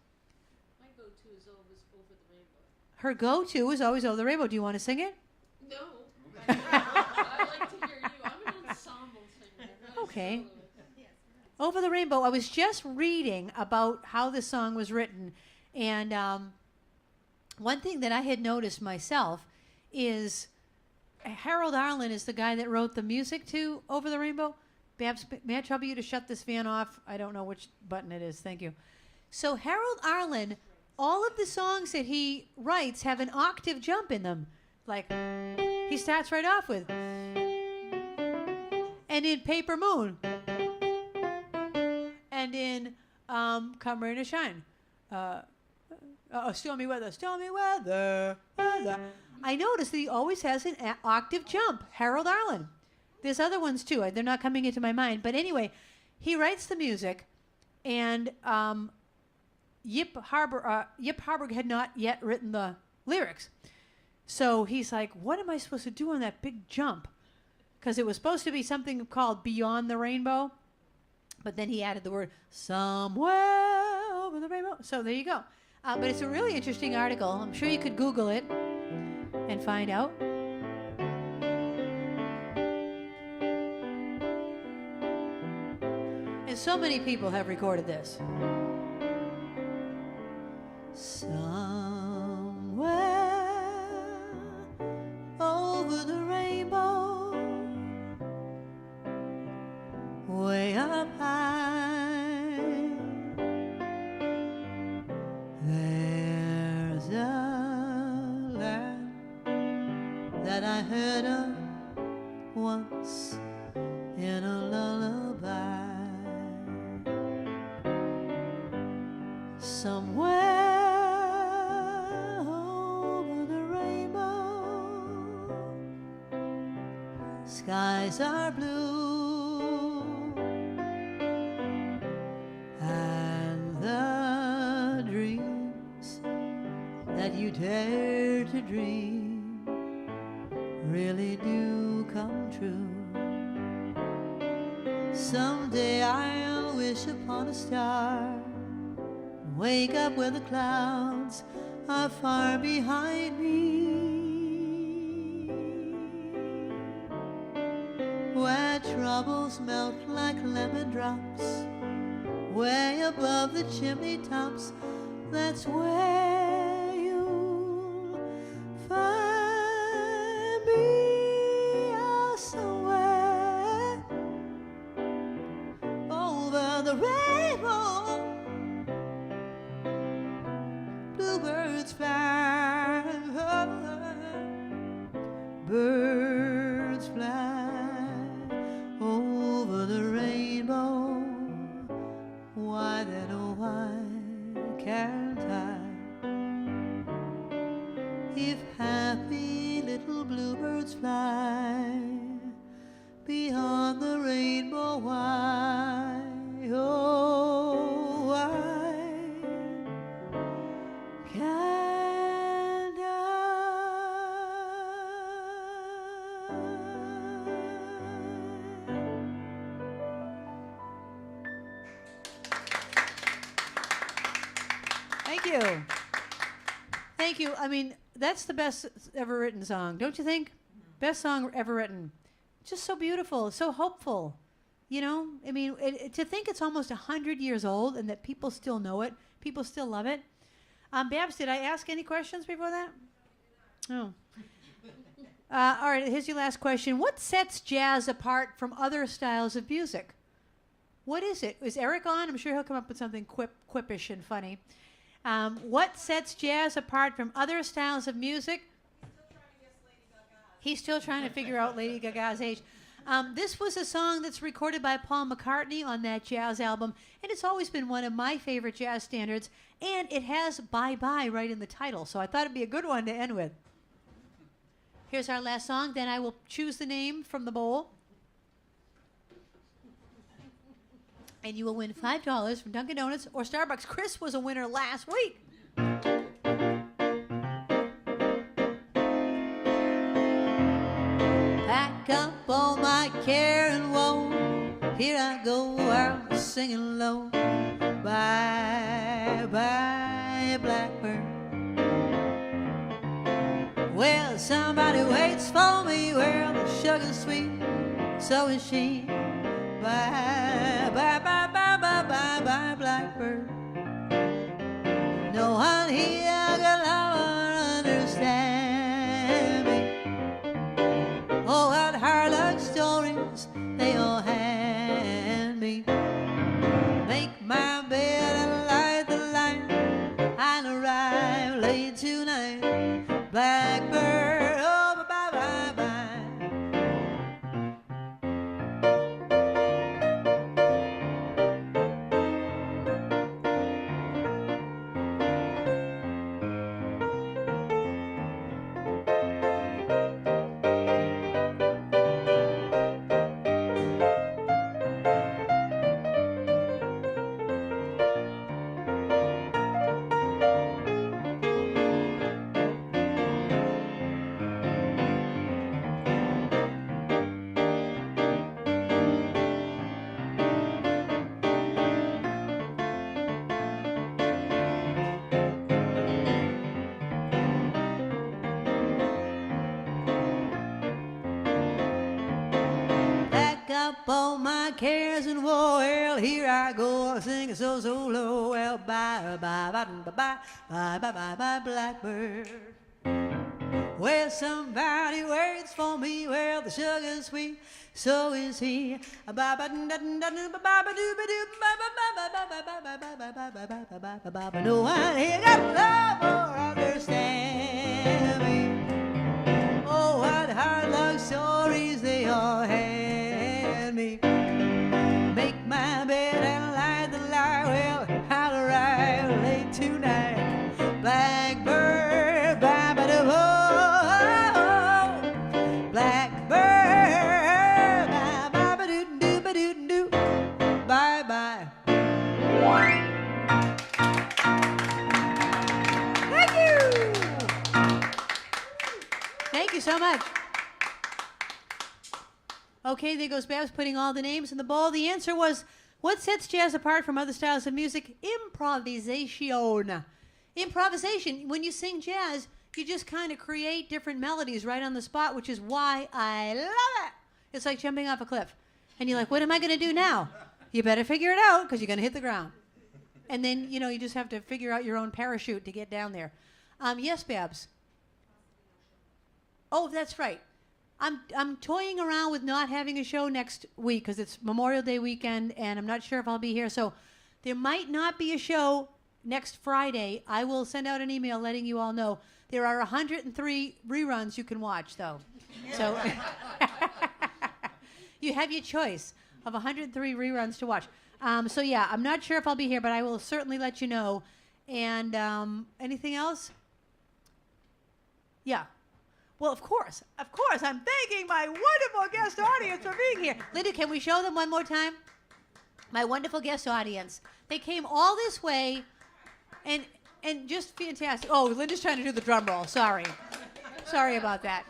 My go-to is always Over the Rainbow.
Her go-to is always Over the Rainbow. Do you want to sing it?
No. I like to hear you. I'm an ensemble singer.
Okay. Over the Rainbow. I was just reading about how this song was written, and one thing that I had noticed myself is Harold Arlen is the guy that wrote the music to Over the Rainbow. Babs, may I trouble you to shut this fan off? I don't know which button it is. Thank you. So Harold Arlen, all of the songs that he writes have an octave jump in them. Like, he starts right off with, and in Paper Moon, and in Come Rain or Shine, Stormy Weather, Stormy Weather, weather. I noticed that he always has an octave jump, Harold Arlen. There's other ones too. They're not coming into my mind. But anyway, he writes the music, and Yip Harburg had not yet written the lyrics. So he's like, what am I supposed to do on that big jump? Because it was supposed to be something called Beyond the Rainbow. But then he added the word somewhere over the rainbow. So there you go. But it's a really interesting article. I'm sure you could Google it and find out. And so many people have recorded this.
Somewhere over the rainbow, way up high, there's a land that I heard of once in a lullaby. Somewhere over the rainbow, skies are blue, and the dreams that you dare to dream really do come true. Someday I'll wish upon a star, wake up where the clouds are far behind me, where troubles melt like lemon drops, way above the chimney tops. That's where you'll find me, oh, somewhere over the rainbow. Bluebirds fly, birds fly over the rainbow. Why then, oh why can't I? If happy little bluebirds fly beyond the rainbow, why, oh why
Thank you. Thank you. I mean, that's the best ever written song, don't you think? Best song ever written. Just so beautiful, so hopeful. You know, I mean, to think it's almost 100 years old and that people still know it, people still love it. Babs, did I ask any questions before that? Oh. All right, here's your last question. What sets jazz apart from other styles of music? What is it? Is Eric on? I'm sure he'll come up with something quippish and funny. What sets jazz apart from other styles of music? He's still trying to figure out Lady Gaga's age. This was a song that's recorded by Paul McCartney on that jazz album, and it's always been one of my favorite jazz standards, and it has Bye Bye right in the title, so I thought it'd be a good one to end with. Here's our last song, then I will choose the name from the bowl. And you will win $5 from Dunkin' Donuts or Starbucks. Chris was a winner last week.
Pack up all my care and woe. Here I go out singing low. Bye, bye, blackbird. Well, somebody waits for me. Well, the sugar's sweet, so is she. Bye, bye, bye, bye, bye, bye, bye, blackbird. No one here can love or understand me. Oh, what hard luck stories they all hand me. Make my bed and light the light. I'll arrive late tonight. Blackbird, oh, bye, bye, bye, up all my cares and woe. Well, here I go singing so low. Well, bye, bye, bye, bye, bye, bye, bye, bye, bye, blackbird. Well, somebody waits for me. Well, the sugar's sweet, so is he. Bye, bye, bye, bye, bye, bye, bye. No one here got love or understand me. Oh, what hard luck stories they all hand me. Make my bed and light the light. Well, I'll arrive late tonight. Blackbird, bye, bye, bye, blackbird, bye, bye, bye, doo, doo, ba, doo, doo, bye, bye.
Thank you. Thank you so much. Okay, there goes Babs putting all the names in the bowl. The answer was, what sets jazz apart from other styles of music? Improvisation. Improvisation. When you sing jazz, you just kind of create different melodies right on the spot, which is why I love it. It's like jumping off a cliff. And you're like, what am I going to do now? You better figure it out because you're going to hit the ground. And then, you know, you just have to figure out your own parachute to get down there. Yes, Babs? Oh, that's right. I'm toying around with not having a show next week because it's Memorial Day weekend, and I'm not sure if I'll be here. So there might not be a show next Friday. I will send out an email letting you all know. There are 103 reruns you can watch, though. So you have your choice of 103 reruns to watch. So, yeah, I'm not sure if I'll be here, but I will certainly let you know. And anything else? Yeah. Well, of course, I'm thanking my wonderful guest audience for being here. Linda, can we show them one more time? My wonderful guest audience. They came all this way, and just fantastic. Oh, Linda's trying to do the drum roll. Sorry about that.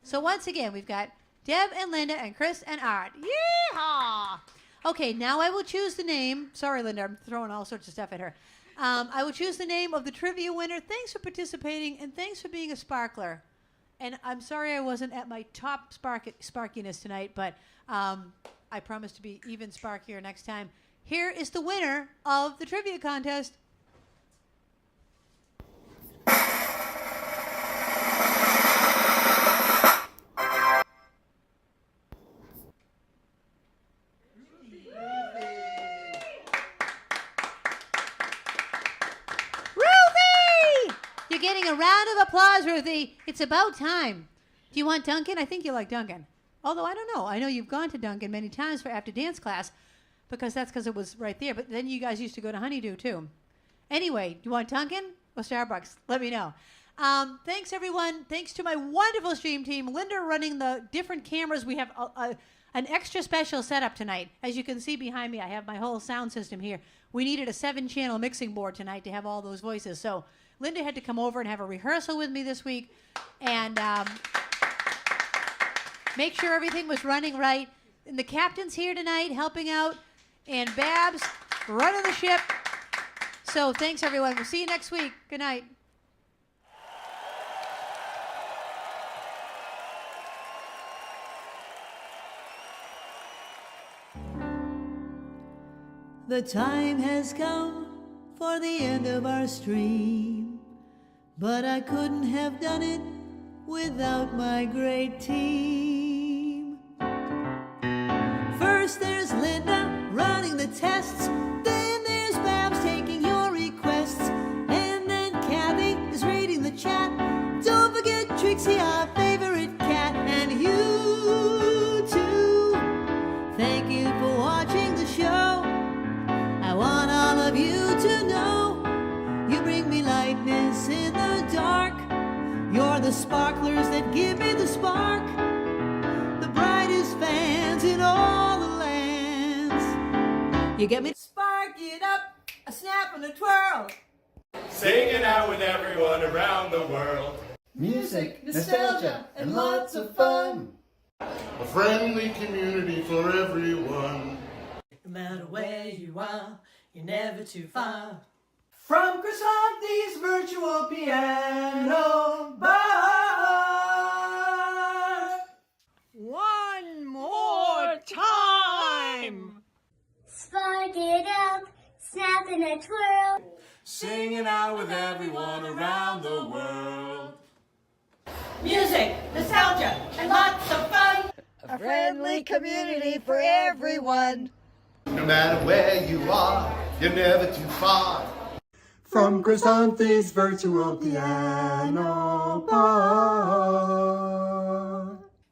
So once again, we've got Deb and Linda and Chris and Art. Yeehaw! Okay, now I will choose the name. Sorry, Linda, I'm throwing all sorts of stuff at her. I will choose the name of the trivia winner. Thanks for participating, and thanks for being a sparkler. And I'm sorry I wasn't at my top sparkiness tonight, but I promise to be even sparkier next time. Here is the winner of the trivia contest. You're getting a round of applause, Ruthie. It's about time. Do you want Duncan? I think you like Duncan. Although, I don't know. I know you've gone to Duncan many times for after dance class because it was right there. But then you guys used to go to Honeydew, too. Anyway, do you want Duncan or Starbucks? Let me know. Thanks, everyone. Thanks to my wonderful stream team. Linda running the different cameras. We have an extra special setup tonight. As you can see behind me, I have my whole sound system here. We needed a 7-channel mixing board tonight to have all those voices. So Linda had to come over and have a rehearsal with me this week and make sure everything was running right. And the captain's here tonight helping out, and Babs running the ship. So thanks, everyone. We'll see you next week. Good night.
The time has come for the end of our stream, but I couldn't have done it without my great team. First there's Linda running the tests, then there's Babs taking your requests, and then Kathy is reading the chat. Don't forget Trixie, our favorite cat, and you too. Thank you for watching the show. I want all of you to know you bring me lightness in the dark. You're the sparklers that give me the spark, the brightest fans in all the lands. You get me? Spark it up, a snap and a twirl.
Singing out with everyone around the world.
Music, nostalgia, and lots of fun. A friendly community for everyone.
No matter where you are, you're never too far.
From Krisanthi's virtual piano bar.
One more time.
Spark it up, snap and a twirl.
Singing out with everyone around the world.
Music, nostalgia, and lots of fun.
A friendly community for everyone.
No matter where you are, you're never too far.
From Krisanthi's virtual piano bar.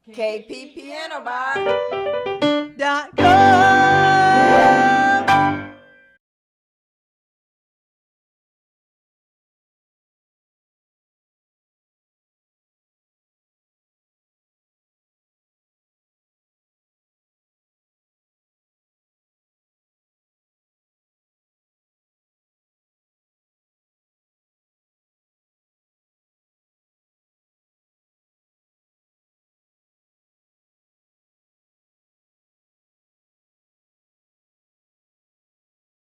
KP Piano Bar.com